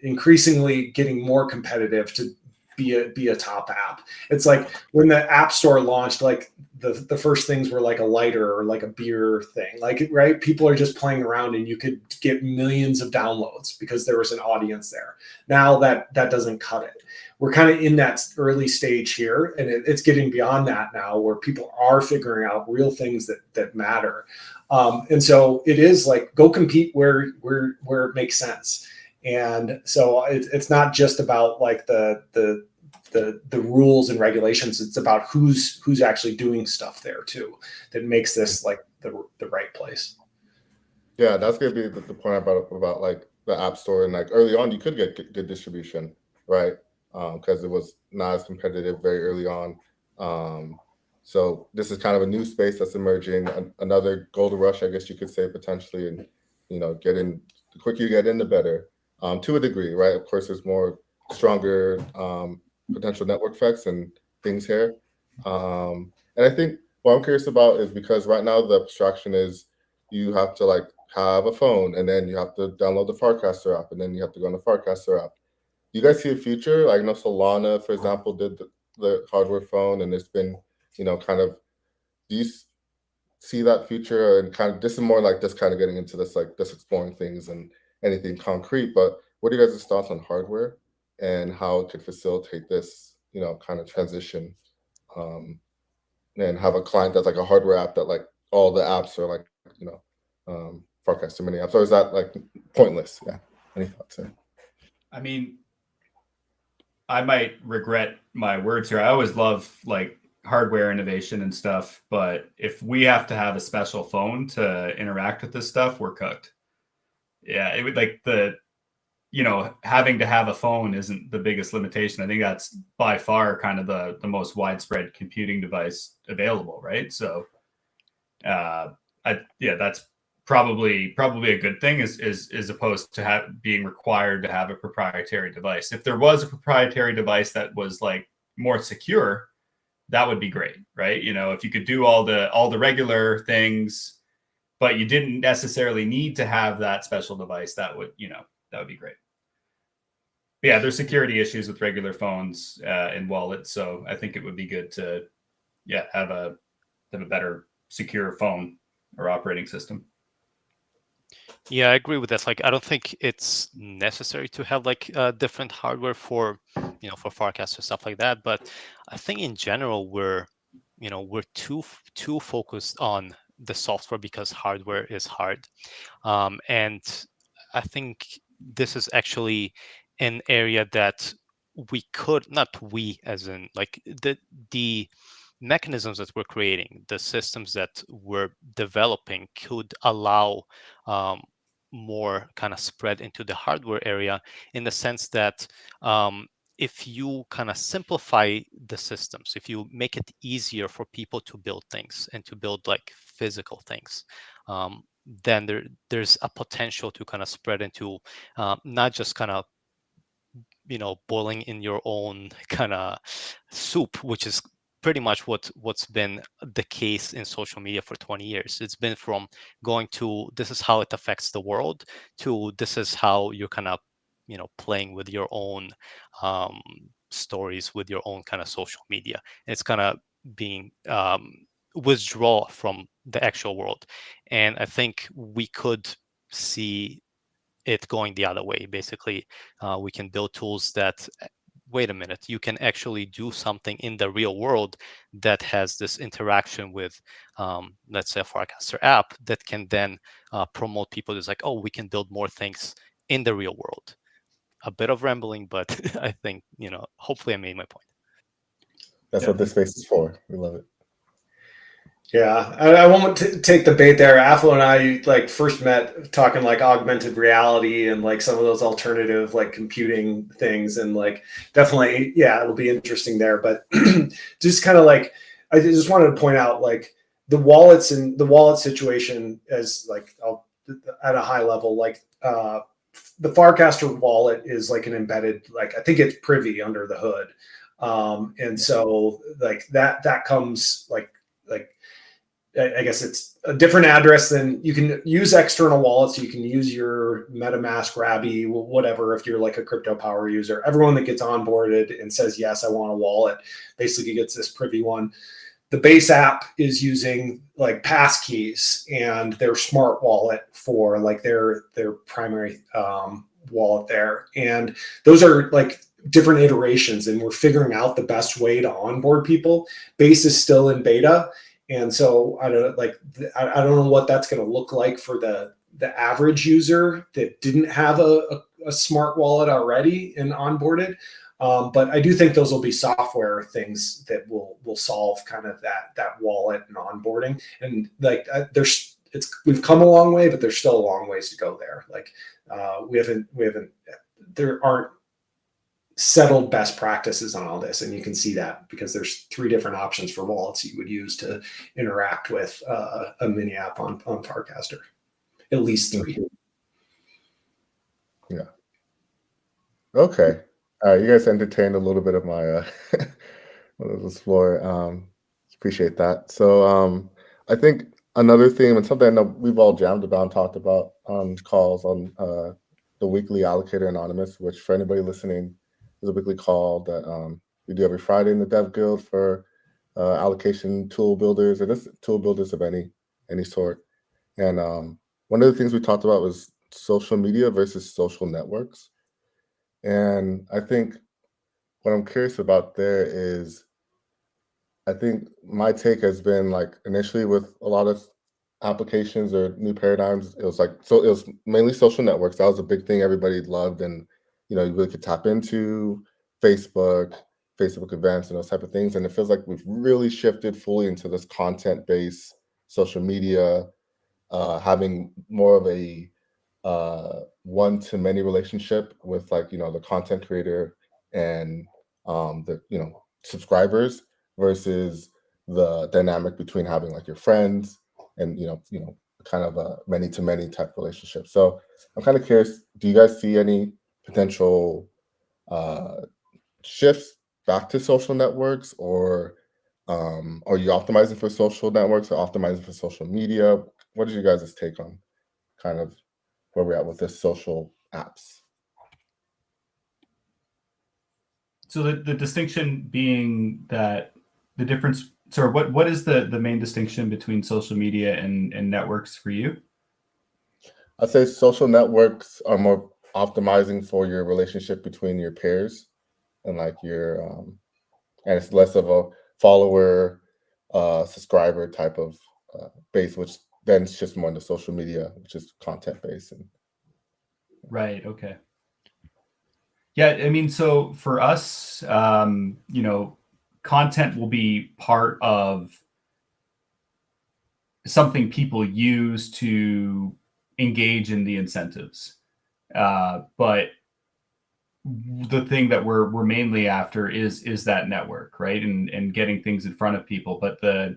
increasingly getting more competitive to be a top app. It's like when the App Store launched, like the first things were like a lighter or like a beer thing, like, right? People are just playing around and you could get millions of downloads because there was an audience there. Now that doesn't cut it. We're kind of in that early stage here, and it's getting beyond that now, where people are figuring out real things that matter. And so it is like, go compete where it makes sense. And so it's not just about like the rules and regulations. It's about who's actually doing stuff there too, that makes this like the right place. Yeah, that's gonna be the point about like the App Store, and like early on, you could get good distribution, right? Because it was not as competitive very early on. So this is kind of a new space that's emerging, another gold rush, I guess you could say, potentially. And the quicker you get in, the better, to a degree, right? Of course, there's more stronger potential network effects and things here. And I think what I'm curious about is, because right now the abstraction is you have to like have a phone, and then you have to download the Farcaster app, and then you have to go on the Farcaster app. Do you guys see a future? Like, Solana, for example, did the hardware phone, and it's been, kind of, do you see that future? And kind of, this is more like just kind of getting into this, like just exploring things and anything concrete. But what are you guys' thoughts on hardware and how it could facilitate this, kind of transition? And have a client that's like a hardware app that like all the apps are like, Farcaster mini apps. So is that like pointless? Yeah. Any thoughts there? I mean, I might regret my words here. I always love like hardware innovation and stuff, but if we have to have a special phone to interact with this stuff, we're cooked. Yeah, it would like having to have a phone isn't the biggest limitation. I think that's by far kind of the most widespread computing device available, right? So, that's probably a good thing, is opposed to being required to have a proprietary device. If there was a proprietary device that was like more secure, that would be great, right? If you could do all the regular things, but you didn't necessarily need to have that special device, that would be great. But yeah, there's security issues with regular phones and wallets, so I think it would be good to have a better secure phone or operating system. Yeah, I agree with that. Like, I don't think it's necessary to have like different hardware for for Farcaster stuff like that. But I think in general we're too focused on the software because hardware is hard, and I think this is actually an area that we could, not we as in like the mechanisms that we're creating, the systems that we're developing could allow more kind of spread into the hardware area, in the sense that if you kind of simplify the systems, if you make it easier for people to build things and to build like physical things, then there's a potential to kind of spread into not just kind of boiling in your own kind of soup, which is pretty much what's been the case in social media for 20 years. It's been from going to this is how it affects the world to this is how you're kind of playing with your own stories, with your own kind of social media. And it's kind of being withdraw from the actual world. And I think we could see it going the other way. Basically, we can build tools that, wait a minute, you can actually do something in the real world that has this interaction with, let's say, a Farcaster app that can then promote people. It's like, oh, we can build more things in the real world. A bit of rambling, but I think, hopefully I made my point. That's what this space is for. We love it. Yeah, I won't take the bait there. Aflo and I like first met talking like augmented reality and like some of those alternative like computing things, and like definitely, yeah, it'll be interesting there. But just kind of like, I just wanted to point out like the wallets and the wallet situation as like at a high level, like the Farcaster wallet is like an embedded, like I think it's privy under the hood, and so like that comes like. I guess it's a different address than you can use external wallets. You can use your MetaMask, Rabby, whatever. If you're like a crypto power user, everyone that gets onboarded and says, yes, I want a wallet, basically gets this privy one. The base app is using like passkeys and their smart wallet for like their primary wallet there. And those are like different iterations, and we're figuring out the best way to onboard people. Base is still in beta. And so I don't know what that's going to look like for the average user that didn't have a smart wallet already and onboarded. But I do think those will be software things that will solve kind of that wallet and onboarding. And like there's we've come a long way, but there's still a long ways to go there. Like there aren't settled best practices on all this, and you can see that because there's 3 different options for wallets you would use to interact with a mini app on Farcaster. At least 3. Yeah. Okay. You guys entertained a little bit of my explore. Appreciate that. So I think another theme and something I know we've all jammed about and talked about on calls on the weekly Allocator Anonymous, which for anybody listening is a weekly call that we do every Friday in the Dev Guild for allocation tool builders or just tool builders of any sort. And one of the things we talked about was social media versus social networks. And I think what I'm curious about there is, I think my take has been like initially with a lot of applications or new paradigms, it was mainly social networks. That was a big thing everybody loved, and you really could tap into Facebook events and those type of things. And it feels like we've really shifted fully into this content-based social media, having more of a one-to-many relationship with the content creator and the subscribers versus the dynamic between having like your friends and kind of a many-to-many type relationship. So I'm kind of curious, do you guys see any potential shifts back to social networks, or are you optimizing for social networks or optimizing for social media? What is your guys' take on kind of where we're at with this social apps? So the distinction being that the difference, sorry, what is the main distinction between social media and networks for you? I'd say social networks are more optimizing for your relationship between your peers and like your and it's less of a follower subscriber type of base, which then it's just more into social media, which is content based. And right. Okay. Yeah, I mean, so for us, content will be part of something people use to engage in the incentives. But the thing that we're mainly after is that network, right? And getting things in front of people. But the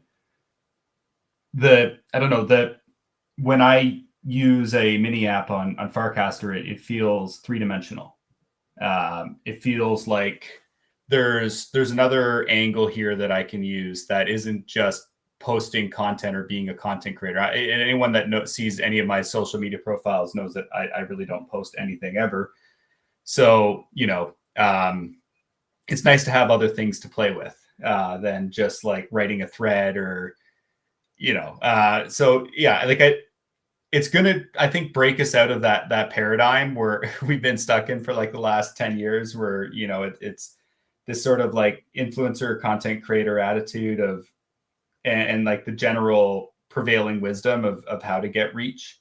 I don't know, when I use a mini app on Farcaster, it feels 3-dimensional. It feels like there's another angle here that I can use that isn't just posting content or being a content creator. And anyone that sees any of my social media profiles knows that I really don't post anything ever. So, it's nice to have other things to play with than just like writing a thread or, so yeah, like it's going to, I think, break us out of that paradigm where we've been stuck in for like the last 10 years where, it's this sort of like influencer content creator attitude of, and like the general prevailing wisdom of how to get reach.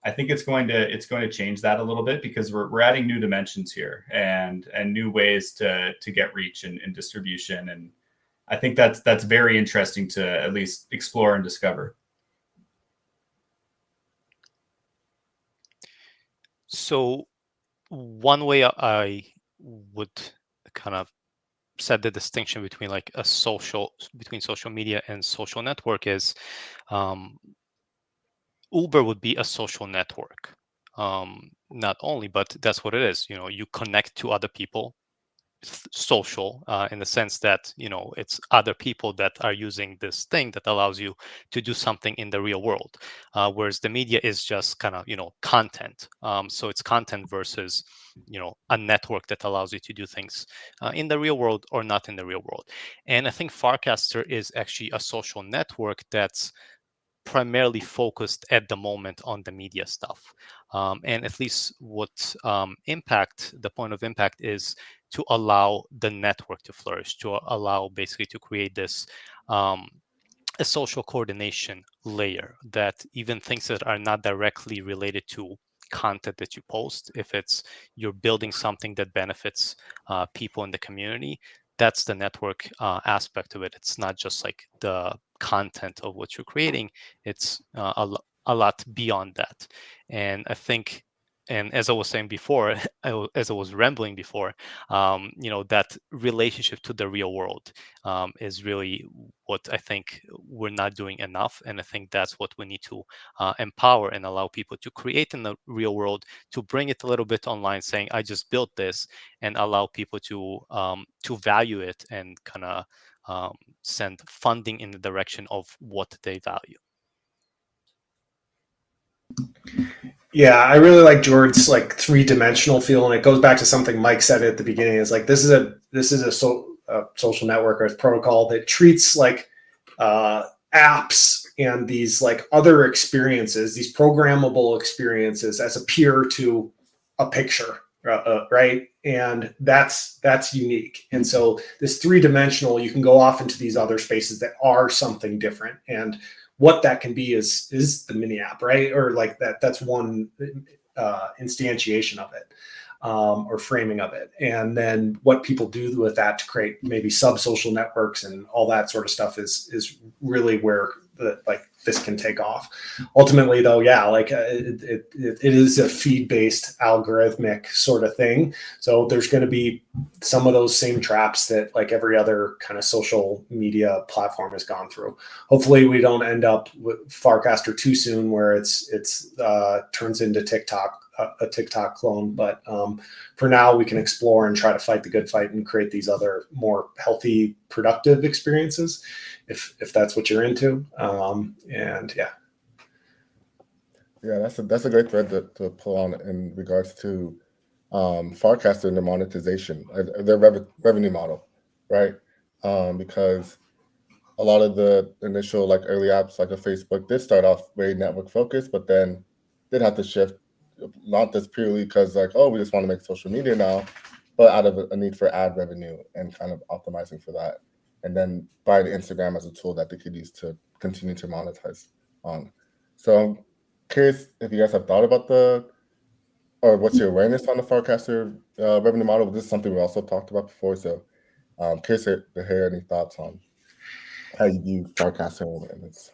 I think it's going to change that a little bit because we're adding new dimensions here and new ways to get reach and distribution. And I think that's very interesting to at least explore and discover. So one way I would kind of set the distinction between between social media and social network is Uber would be a social network. Not only, but that's what it is. You connect to other people, social in the sense that it's other people that are using this thing that allows you to do something in the real world, whereas the media is just kind of content. So it's content versus a network that allows you to do things in the real world or not in the real world. And I think Farcaster is actually a social network that's primarily focused at the moment on the media stuff. And at least what the point of impact is to allow the network to flourish, to allow basically to create this a social coordination layer that even things that are not directly related to content that you post, if it's you're building something that benefits people in the community, that's the network aspect of it. It's not just like the content of what you're creating. It's a lot beyond that. And I think, and as I was saying before, as I was rambling before, that relationship to the real world is really what I think we're not doing enough. And I think that's what we need to empower and allow people to create in the real world, to bring it a little bit online, saying, I just built this, and allow people to value it and kind of send funding in the direction of what they value. Yeah, I really like Jord's like three-dimensional feel, and it goes back to something Mike said at the beginning. Is like this is a social network or a protocol that treats like apps and these like other experiences, these programmable experiences, as a peer to a picture, right? And that's unique. And so this three-dimensional, you can go off into these other spaces that are something different, and what that can be is the mini app, right? Or like that's one instantiation of it, or framing of it. And then what people do with that to create maybe sub-social networks and all that sort of stuff is really where this can take off. Ultimately though, yeah, like it is a feed-based algorithmic sort of thing. So there's going to be some of those same traps that like every other kind of social media platform has gone through. Hopefully we don't end up with Farcaster too soon, where it's turns into a TikTok clone. But for now, we can explore and try to fight the good fight and create these other more healthy, productive experiences, if that's what you're into. And yeah. Yeah, that's a great thread to pull on in regards to Farcaster and their monetization, their revenue model, right? Because a lot of the initial like early apps like a Facebook did start off very network focused, but then did have to shift, not just purely because like, oh, we just want to make social media now, but out of a need for ad revenue and kind of optimizing for that. And then buy the Instagram as a tool that they could use to continue to monetize on. So I'm curious if you guys have thought about or what's your awareness on the Farcaster revenue model? This is something we also talked about before. So I'm curious to hear any thoughts on how you view Farcaster and its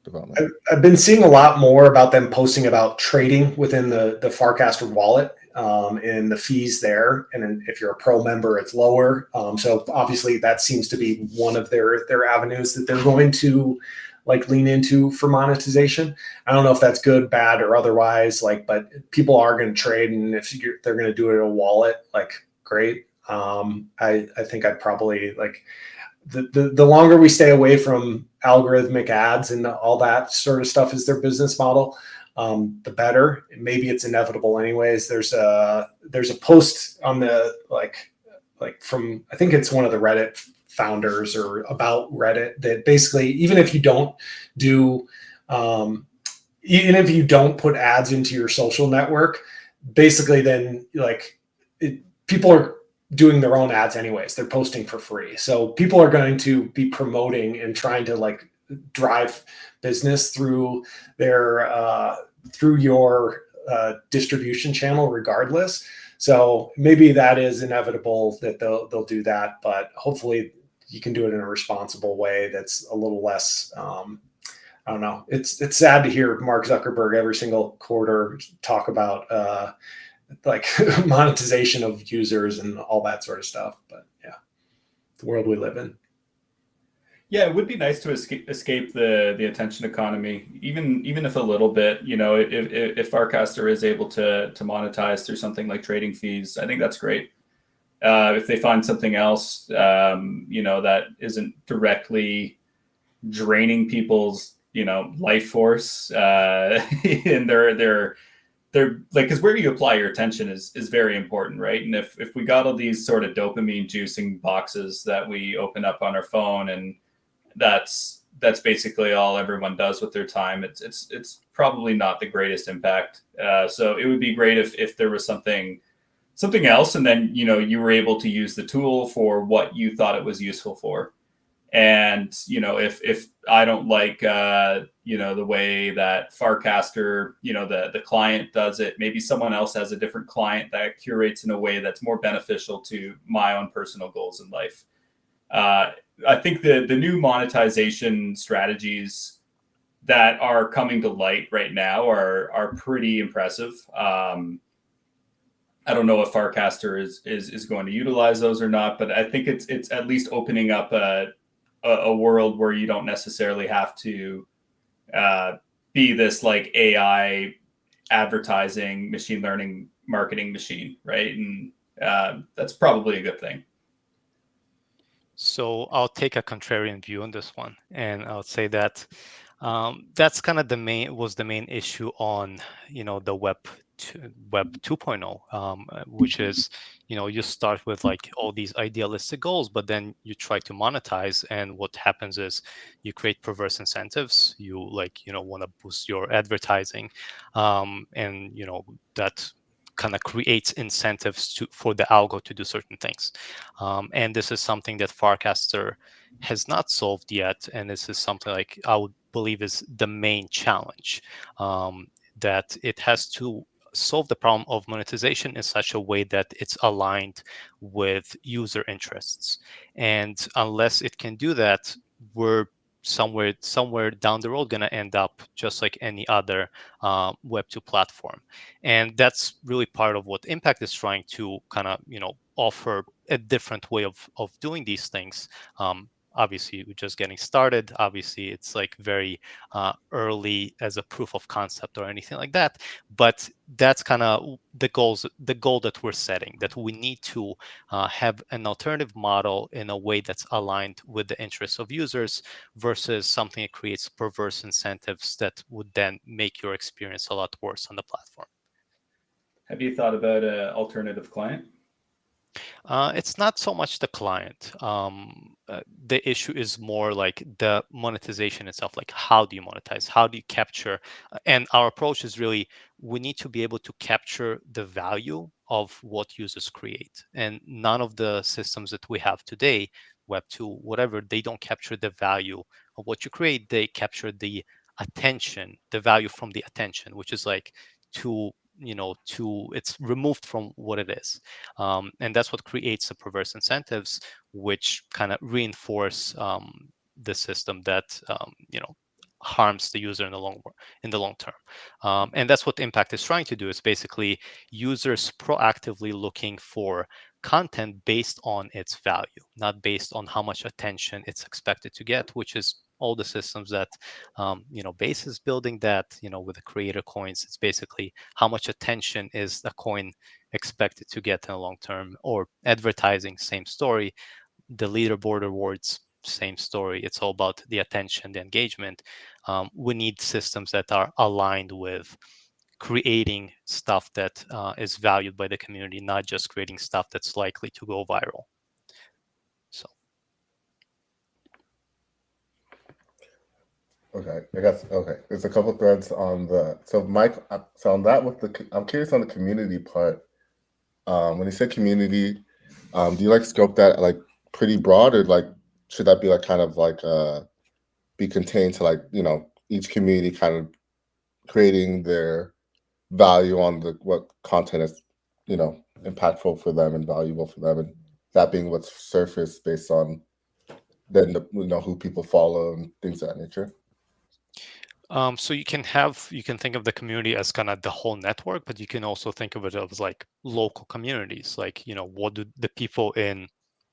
development. I've been seeing a lot more about them posting about trading within the Farcaster wallet, and the fees there. And then if you're a pro member, it's lower. So obviously that seems to be one of their avenues that they're going to like lean into for monetization. I don't know if that's good, bad, or otherwise, like, but people are going to trade. And if they're going to do it in a wallet, like, great. I think I'd probably like, the longer we stay away from algorithmic ads and all that sort of stuff as their business model, the better. Maybe it's inevitable anyways. There's a post on the like from, I think it's one of the Reddit founders or about Reddit, that basically even if you don't put ads into your social network, basically then like people are doing their own ads anyways. They're posting for free. So people are going to be promoting and trying to like drive business through through your distribution channel regardless. So maybe that is inevitable that they'll do that, but hopefully you can do it in a responsible way that's a little less, I don't know. It's sad to hear Mark Zuckerberg every single quarter talk about like monetization of users and all that sort of stuff. But yeah, the world we live in. Yeah, it would be nice to escape the attention economy, even if a little bit. You know, if Farcaster is able to monetize through something like trading fees, I think that's great. If they find something else, that isn't directly draining people's, life force, and they're like, because where you apply your attention is very important, right? And if we got all these sort of dopamine juicing boxes that we open up on our phone, and that's basically all everyone does with their time, it's probably not the greatest impact. So it would be great if there was something else, and then you were able to use the tool for what you thought it was useful for. And if I don't like the way that Farcaster, the client does it, maybe someone else has a different client that curates in a way that's more beneficial to my own personal goals in life. I think the new monetization strategies that are coming to light right now are pretty impressive. I don't know if Farcaster is going to utilize those or not, but I think it's at least opening up a world where you don't necessarily have to be this like AI advertising, machine learning, marketing machine, right? And that's probably a good thing. So I'll take a contrarian view on this one, and I'll say that that's kind of the main issue on the Web 2.0, which is you start with like all these idealistic goals, but then you try to monetize, and what happens is you create perverse incentives. You want to boost your advertising, and that kind of creates incentives for the algo to do certain things. And this is something that Farcaster has not solved yet. And this is something like I would believe is the main challenge, that it has to solve the problem of monetization in such a way that it's aligned with user interests. And unless it can do that, we're somewhere down the road going to end up just like any other Web 2 platform. And that's really part of what Impact is trying to kind of offer a different way of doing these things. Obviously we're just getting started. Obviously it's like very early as a proof of concept or anything like that, but that's kind of the goal that we're setting, that we need to have an alternative model in a way that's aligned with the interests of users versus something that creates perverse incentives that would then make your experience a lot worse on the platform. Have you thought about an alternative client? It's not so much the client. The issue is more like the monetization itself. Like, how do you monetize? How do you capture? And our approach is really, we need to be able to capture the value of what users create. And none of the systems that we have today, Web 2, whatever, they don't capture the value of what you create. They capture the attention, the value from the attention, which is like it's removed from what it is. And that's what creates the perverse incentives, which kind of reinforce the system that harms the user in the long term. And that's what Impact is trying to do. Is basically users proactively looking for content based on its value, not based on how much attention it's expected to get, which is all the systems that Base is building, that with the creator coins. It's basically how much attention is a coin expected to get in the long term. Or advertising, same story. The leaderboard awards, same story. It's all about the attention, the engagement. We need systems that are aligned with creating stuff that is valued by the community, not just creating stuff that's likely to go viral. So Okay, I guess there's a couple threads on the Mike. So on that, I'm curious on the community part. When you say community, do you like scope that like pretty broad, or like should that be like kind of like be contained to like each community kind of creating their value on what content is impactful for them and valuable for them, and that being what's surfaced based on then who people follow and things of that nature. So you can think of the community as kind of the whole network, but you can also think of it as like local communities. Like, what do the people in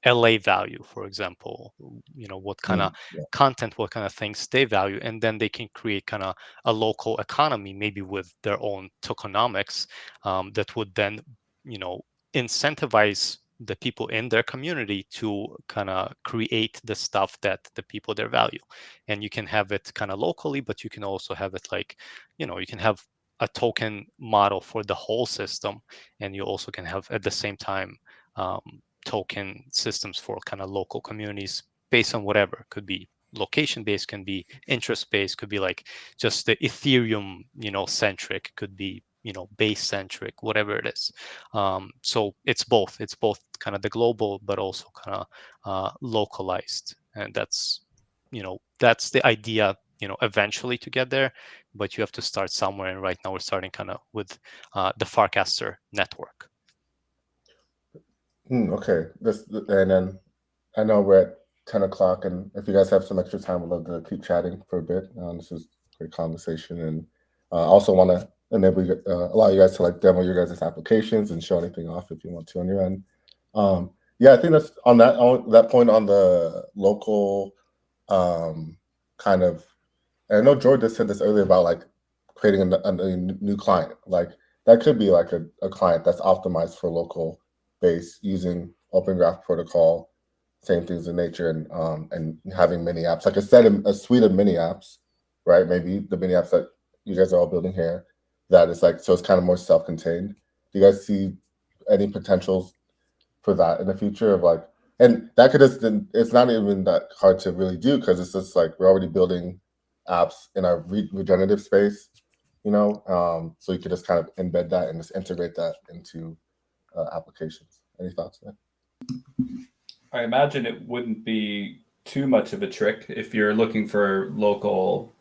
LA value, for example? What kind of content, what kind of things they value, and then they can create kind of a local economy, maybe with their own tokenomics, that would then, incentivize the people in their community to kind of create the stuff that the people there value. And you can have it kind of locally, but you can also have it like, you can have a token model for the whole system, and you also can have at the same time token systems for kind of local communities based on whatever. Could be location based, can be interest based, could be like just the Ethereum centric, could be base centric, whatever it is. So it's both kind of the global but also kind of localized. And that's the idea eventually to get there, but you have to start somewhere. And right now we're starting kind of with the Farcaster network. Okay, and then I know we're at 10 o'clock, and if you guys have some extra time, we'd love to keep chatting for a bit. This is great conversation, and I also want to enable allow you guys to like demo your guys' applications and show anything off if you want to on your end. Yeah, I think that's on that point on the local kind of. And I know Jord just said this earlier about like creating a new client. Like that could be like a client that's optimized for local base using Open Graph protocol, same things in nature, and having mini apps, like a suite of mini apps, right? Maybe the mini apps that you guys are all building here, that is like, so it's kind of more self-contained. Do you guys see any potentials for that in the future of like, and that could just, it's not even that hard to really do because it's just like we're already building apps in our regenerative space, you know, so you could just kind of embed that and just integrate that into applications. Any thoughts there? I imagine it wouldn't be too much of a trick if you're looking for local,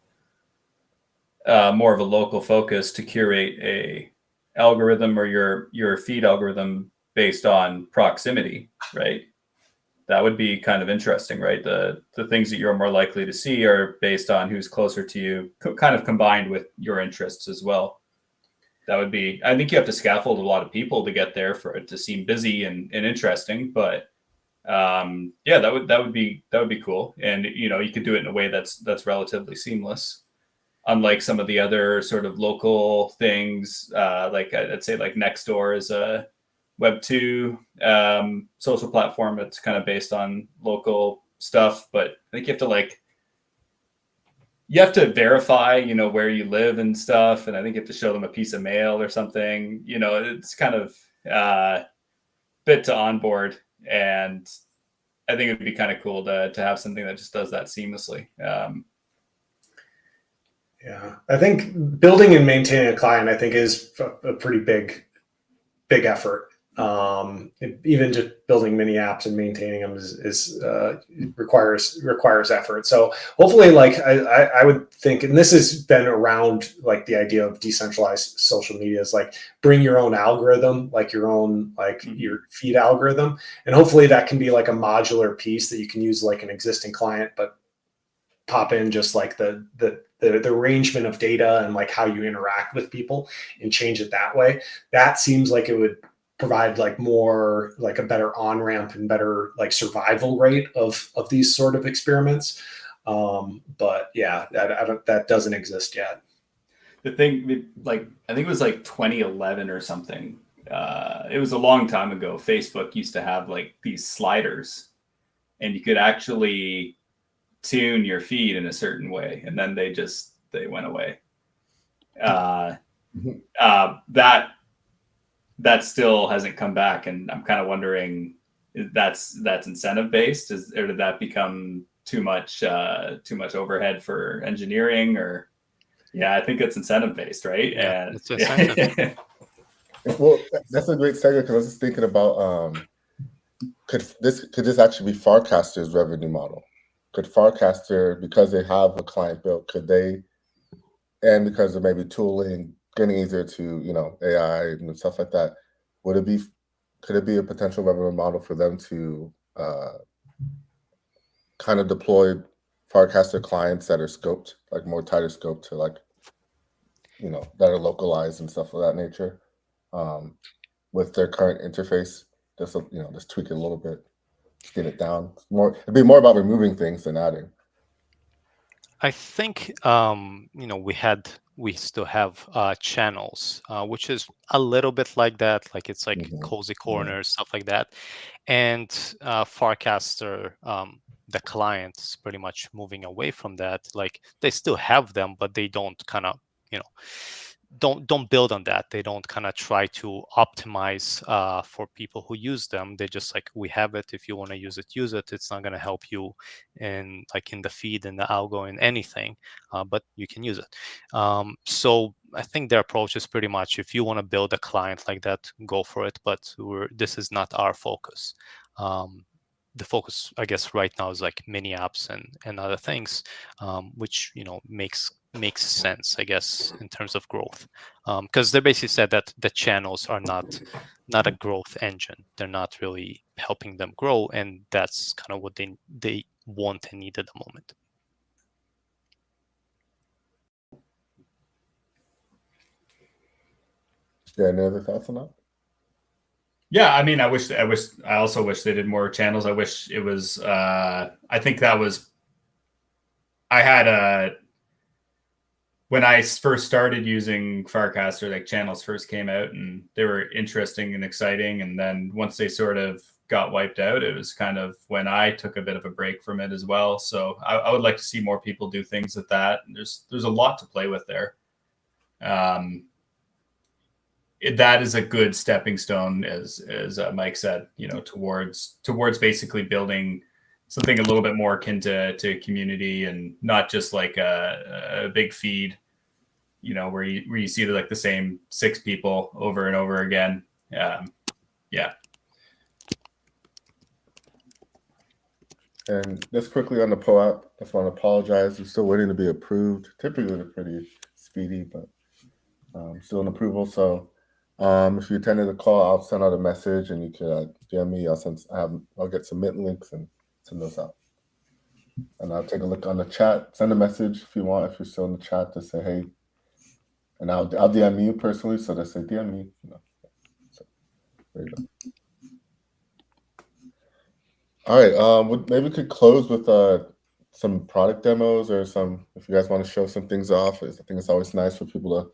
more of a local focus to curate a algorithm or your feed algorithm based on proximity, right? That would be kind of interesting, right? The things that you're more likely to see are based on who's closer to you, kind of combined with your interests as well. That would be, I think you have to scaffold a lot of people to get there for it to seem busy and interesting, but yeah, that would be cool. And you know, you could do it in a way that's relatively seamless, unlike some of the other sort of local things. Like I'd say like Nextdoor is a Web 2 social platform that's kind of based on local stuff, but I think you have to verify, you know, where you live and stuff, and I think you have to show them a piece of mail or something. You know, it's kind of bit to onboard, and I think it'd be kind of cool to have something that just does that seamlessly. Yeah, I think building and maintaining a client, I think, is a pretty big effort. Even just building mini apps and maintaining them requires effort. So hopefully, like I would think, and this has been around, like the idea of decentralized social media is like bring your own algorithm, like your own, like your feed algorithm, and hopefully that can be like a modular piece that you can use like an existing client, but pop in just like the arrangement of data and like how you interact with people and change it that way. That seems like it would provide like more, like a better on-ramp and better like survival rate of these sort of experiments. But yeah, that doesn't exist yet. The thing, like, I think it was like 2011 or something. It was a long time ago. Facebook used to have like these sliders, and you could actually tune your feed in a certain way, and then they went away. That still hasn't come back, and I'm kind of wondering if that's incentive based, or did that become too much overhead for engineering? Or yeah, I think it's incentive based, right? Yeah, And it's incentive. Well, that's a great segue because I was just thinking about could this actually be Farcaster's revenue model? Could Farcaster, because they have a client built, could they, and because of maybe tooling getting easier to, you know, AI and stuff like that, could it be a potential revenue model for them to kind of deploy Farcaster clients that are scoped, like more tighter scoped to, like, you know, that are localized and stuff of that nature, with their current interface, just, you know, just tweak it a little bit, just get it down. It'd be more about removing things than adding. I think you know, we still have channels, which is a little bit like that, like it's like cozy corners, stuff like that. And Farcaster, the client, is pretty much moving away from that. Like they still have them, but they don't kind of, you know, don't build on that. They don't kind of try to optimize for people who use them. They just like, we have it. If you want to use it, use it. It's not going to help you in like in the feed, in the algo, in anything, but you can use it. So I think their approach is pretty much, if you want to build a client like that, go for it. But this is not our focus. The focus, I guess, right now is like mini apps and other things, which, you know, makes sense, I guess, in terms of growth, because they basically said that the channels are not a growth engine. They're not really helping them grow, and that's kind of what they want and need at the moment. Yeah, any other thoughts on that? Yeah, I mean, I also wish they did more channels. I wish it was, I think that was, I had when I first started using Farcaster, like channels first came out and they were interesting and exciting. And then once they sort of got wiped out, it was kind of when I took a bit of a break from it as well. So I would like to see more people do things with that. There's a lot to play with there. That is a good stepping stone, as Mike said, towards basically building something a little bit more akin to community and not just like a big feed, where you see like the same 6 people over and over again. Yeah. And just quickly on the POAP, I just want to apologize. We're still waiting to be approved. Typically, they're pretty speedy, but still in approval. So if you attended the call, I'll send out a message and you can DM me. I'll get submit links and send those out. And I'll take a look on the chat. Send a message if you want, if you're still in the chat, to say hey. And I'll DM you personally, so just say DM me. So there you go. All right. Maybe we could close with some product demos or some, if you guys want to show some things off. I think it's always nice for people to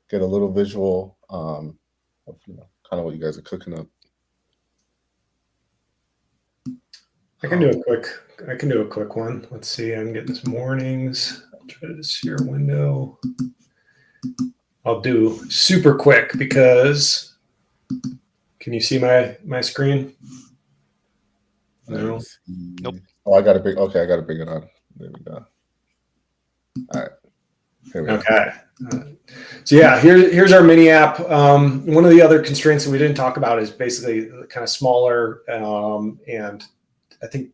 get a little visual of kind of what you guys are cooking up. I can do a quick one. Let's see. I'm getting some warnings. I'll try to share a window. I'll do super quick because can you see my screen? No. Nope. Oh, I got to bring it on. There we go. All right. Here we go. Okay. So yeah, here's our mini app. One of the other constraints that we didn't talk about is basically kind of smaller and I think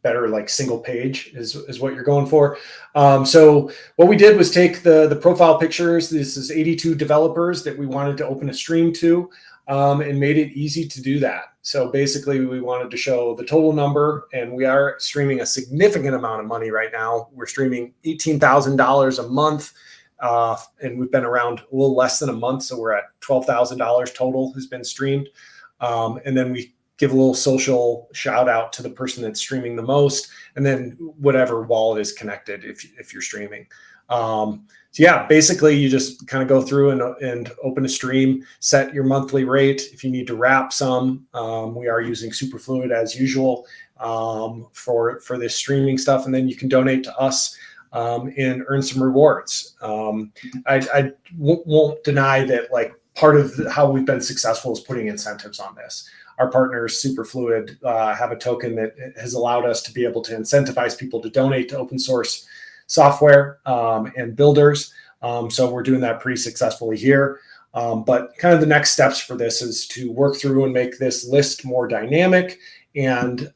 better like single page is what you're going for. So what we did was take the profile pictures. This is 82 developers that we wanted to open a stream to and made it easy to do that. So basically we wanted to show the total number, and we are streaming a significant amount of money right now. We're streaming $18,000 a month. And we've been around a little less than a month. So we're at $12,000 total has been streamed. And then we give a little social shout out to the person that's streaming the most, and then whatever wallet is connected if you're streaming. So yeah, basically you just kind of go through and open a stream, set your monthly rate. If you need to wrap some, we are using Superfluid as usual for this streaming stuff. And then you can donate to us and earn some rewards. I won't deny that like part of how we've been successful is putting incentives on this. Our partners, Superfluid, have a token that has allowed us to be able to incentivize people to donate to open source software and builders. So we're doing that pretty successfully here. But kind of the next steps for this is to work through and make this list more dynamic and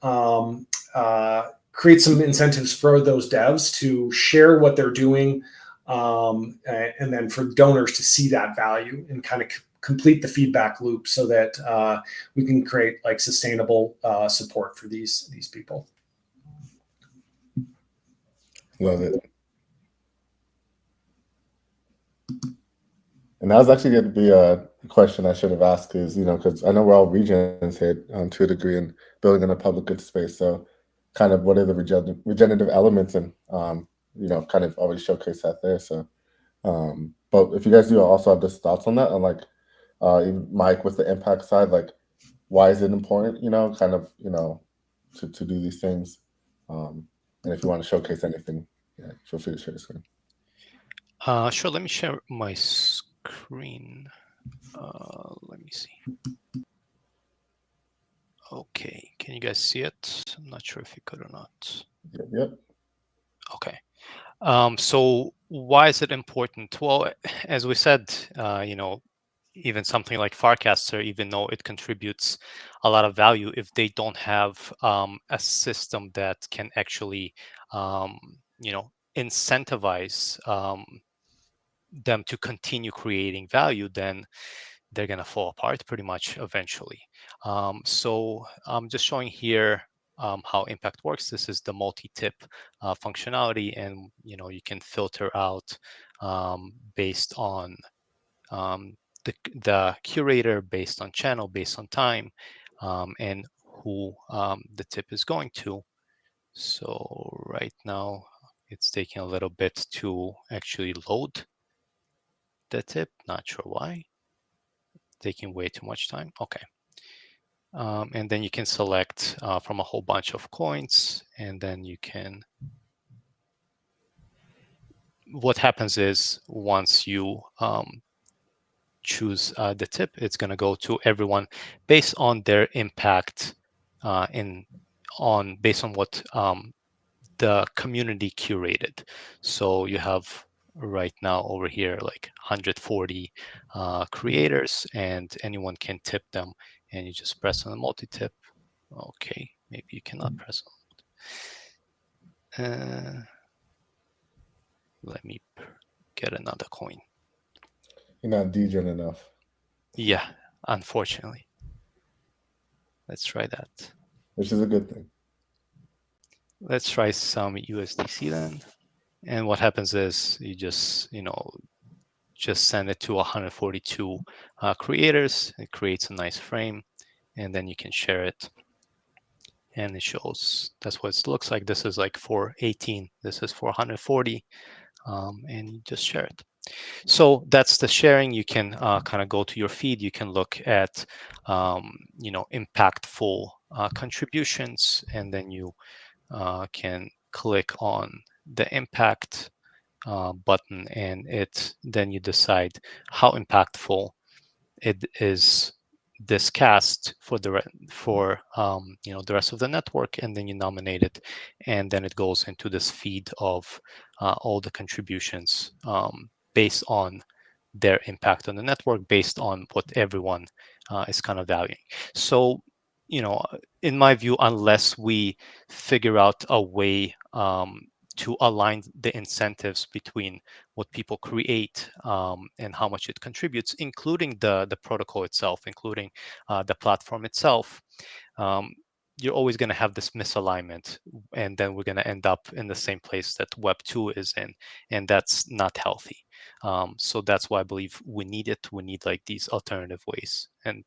create some incentives for those devs to share what they're doing, and then for donors to see that value and kind of complete the feedback loop so that we can create like sustainable support for these people. Love it. And that was actually going to be a question I should have asked, is because I know we're all regens here to a degree in building in a public good space. So kind of what are the regenerative elements, and kind of already showcase that there. So but if you guys do also have just thoughts on that, and like even Mike with the impact side, like why is it important, to do these things, and if you want to showcase anything, yeah, feel free to share your screen. Sure, let me share my screen. Let me see. Okay, can you guys see it? I'm not sure if you could or not. Yep. Okay. So why is it important? Well, as we said, even something like Farcaster, even though it contributes a lot of value, if they don't have a system that can actually, incentivize them to continue creating value, then they're going to fall apart pretty much eventually. So I'm just showing here how impact works. This is the multi-tip functionality, and you can filter out based on the curator based on channel, based on time, and who the tip is going to. So right now it's taking a little bit to actually load the tip. Not sure why. Taking way too much time. Okay. And then you can select from a whole bunch of coins, and then you can. What happens is once you choose the tip, it's going to go to everyone based on their impact based on what the community curated. So you have right now over here like 140 creators, and anyone can tip them, and you just press on the multi-tip. Okay, maybe you cannot press on. Let me get another coin. You're not DJing enough. Yeah, unfortunately. Let's try that. Which is a good thing. Let's try some USDC then. And what happens is you just send it to 142 creators. It creates a nice frame, and then you can share it. And it shows, that's what it looks like. This is like for 18. This is for 140. And you just share it. So that's the sharing. You can kind of go to your feed. You can look at, impactful contributions, and then you can click on the impact button, and then you decide how impactful it is this cast for the rest of the network, and then you nominate it, and then it goes into this feed of all the contributions based on their impact on the network, based on what everyone is kind of valuing. So, in my view, unless we figure out a way to align the incentives between what people create and how much it contributes, including the protocol itself, including the platform itself, you're always going to have this misalignment, and then we're going to end up in the same place that Web 2 is in, and that's not healthy. So that's why I believe we need it. We need like these alternative ways, and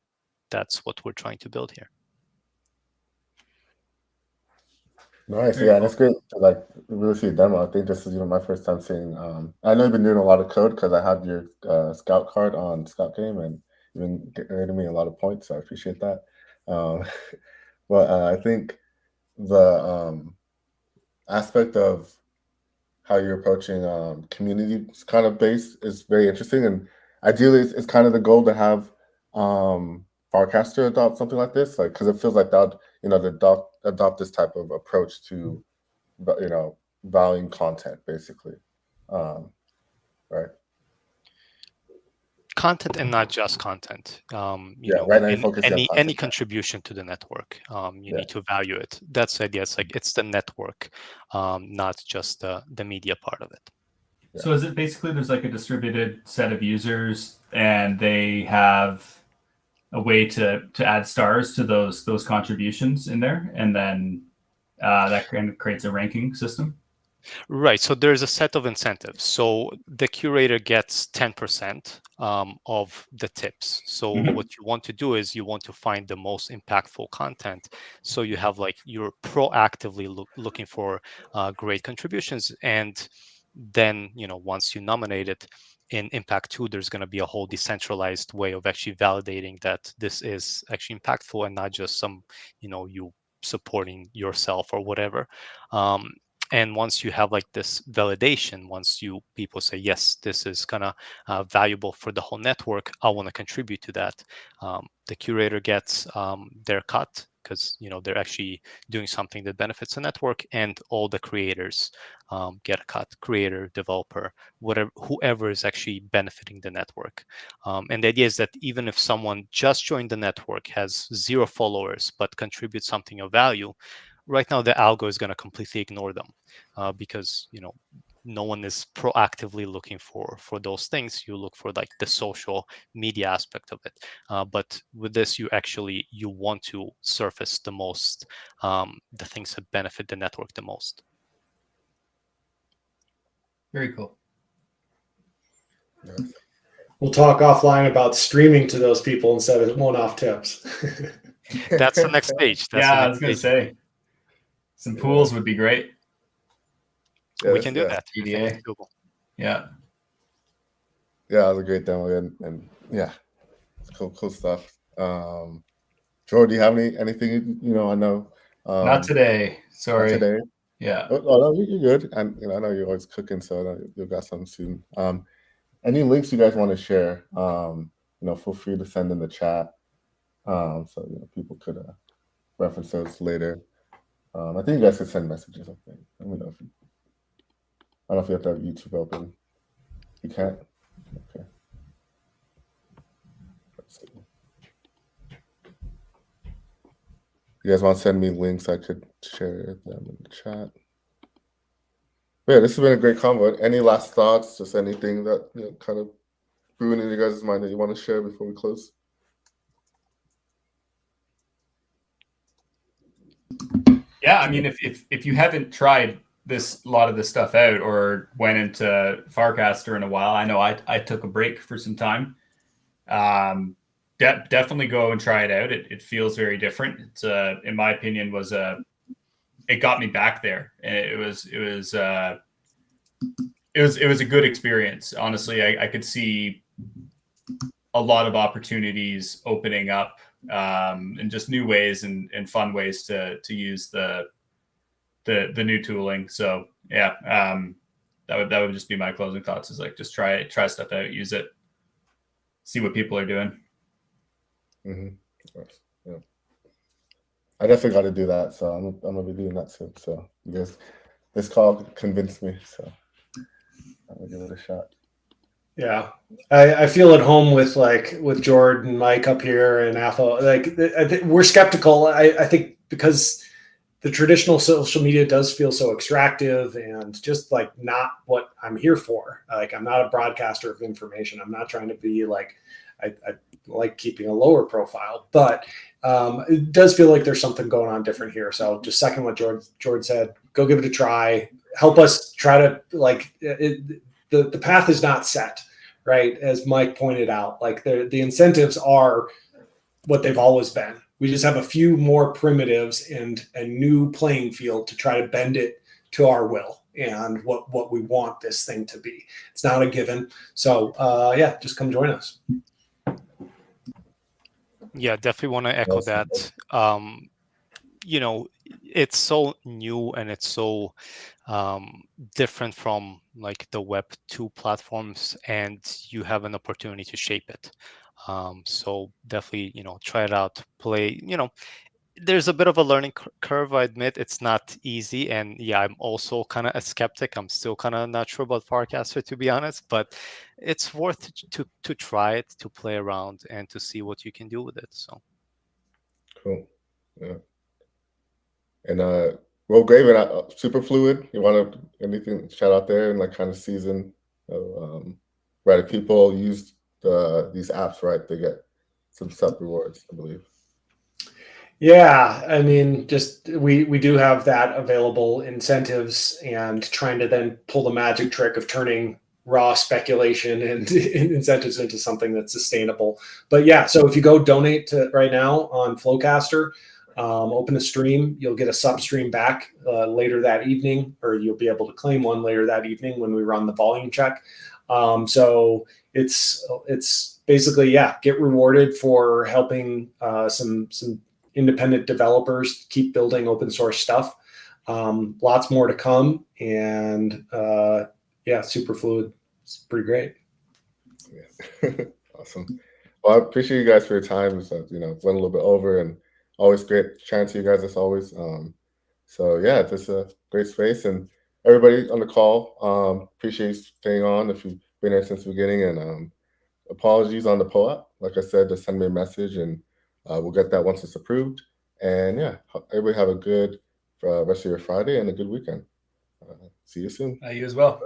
that's what we're trying to build here. Nice. Very Yeah, cool. and it's great to like really see a demo. I think this is my first time seeing. I know you've been doing a lot of code because I have your Scout card on Scout Game, and you've been getting me a lot of points. So I appreciate that. But I think the aspect of how you're approaching community kind of base is very interesting, and ideally, it's kind of the goal to have Farcaster adopt something like this, like because it feels like that to adopt this type of approach to valuing content, basically, right? Content, and not just content. Yeah, right now you're focusing on Any content. contribution to the network, you Yeah. need to value it. That's the idea. It's like it's the network, not just the media part of it. Yeah. So is it basically there's like a distributed set of users, and they have a way to add stars to those contributions in there, and then that kind of creates a ranking system? Right. So there's a set of incentives. So the curator gets 10% of the tips. So what you want to do is you want to find the most impactful content. So you have like you're proactively looking for great contributions, and then once you nominate it in Impact 2, there's going to be a whole decentralized way of actually validating that this is actually impactful and not just some you supporting yourself or whatever. And once you have like this validation, once people say, yes, this is kind of valuable for the whole network, I want to contribute to that, the curator gets their cut, because they're actually doing something that benefits the network, and all the creators get a cut. Creator, developer, whoever is actually benefiting the network. And the idea is that even if someone just joined the network, has 0 followers, but contributes something of value, right now the algo is going to completely ignore them because no one is proactively looking for those things. You look for like the social media aspect of it, but with this you want to surface the most the things that benefit the network the most. Very cool. Yes. We'll talk offline about streaming to those people instead of one-off tips. That's the next stage. That's yeah, the I next was gonna stage. say some pools would be great. We can do that. I think EDA. it's doable. Yeah. Yeah, it was a great demo, and yeah, it's cool stuff. Jord, do you have anything? I know. Not today. Sorry. Not today. Yeah. Oh, no, you're good. And I know you're always cooking, so I know you'll got something soon. Any links you guys want to share? Feel free to send in the chat, so people could reference those later. I think you guys could send messages. I think. Let me know if I don't know if you have to have YouTube open. You can't. Okay. Let's see. You guys want to send me links? I could share them in the chat. Yeah, this has been a great convo. Any last thoughts? Just anything that kind of brewing in you guys' mind that you want to share before we close? Yeah, I mean, if you haven't tried a lot of this stuff out or went into Farcaster in a while, I know I took a break for some time. Definitely go and try it out. It feels very different. It's in my opinion it got me back there, and it was a good experience. Honestly, I could see a lot of opportunities opening up, and just new ways and fun ways to use the new tooling. So yeah, that would just be my closing thoughts. Is like just try stuff out, use it, see what people are doing. Mm-hmm. Yeah. I definitely got to do that, so I'm gonna be doing that soon. So this call convinced me, so I'm gonna give it a shot. Yeah, I feel at home with Jord and Mike up here and Athol. We're skeptical. I think because the traditional social media does feel so extractive and just like not what I'm here for. Like I'm not a broadcaster of information. I'm not trying to be like I like keeping a lower profile, but it does feel like there's something going on different here. So just second what Jord said, go give it a try. Help us try to the path is not set, right? As Mike pointed out, like the incentives are what they've always been. We just have a few more primitives and a new playing field to try to bend it to our will and what we want this thing to be. It's not a given. So yeah, just come join us. Yeah, definitely want to echo that. It's so new and it's so different from like the Web 2 platforms, and you have an opportunity to shape it. So definitely, try it out, play. There's a bit of a learning curve. I admit it's not easy, and yeah, I'm also kind of a skeptic. I'm still kind of not sure about Farcaster, to be honest, but it's worth to try it, to play around, and to see what you can do with it. So cool. Yeah. And Graven, super fluid. You want to anything shout out there and like kind of season right? If people use these apps, right, they get some sub rewards, I believe. Yeah, I mean, just we do have that available incentives, and trying to then pull the magic trick of turning raw speculation and incentives into something that's sustainable. But yeah, so if you go donate to right now on Flowcaster, open a stream, you'll get a sub stream back later that evening, or you'll be able to claim one later that evening when we run the volume check. So it's basically, yeah, get rewarded for helping some independent developers keep building open source stuff. Lots more to come, and yeah, super fluid. It's pretty great. Yeah. Awesome. Well, I appreciate you guys for your time. So, went a little bit over, and always great chatting to you guys as always. So yeah, it's a great space, and everybody on the call, appreciate you staying on if you've been here since the beginning, and apologies on the POAP. Like I said, just send me a message, and we'll get that once it's approved. And yeah, everybody have a good rest of your Friday and a good weekend. See you soon. You as well.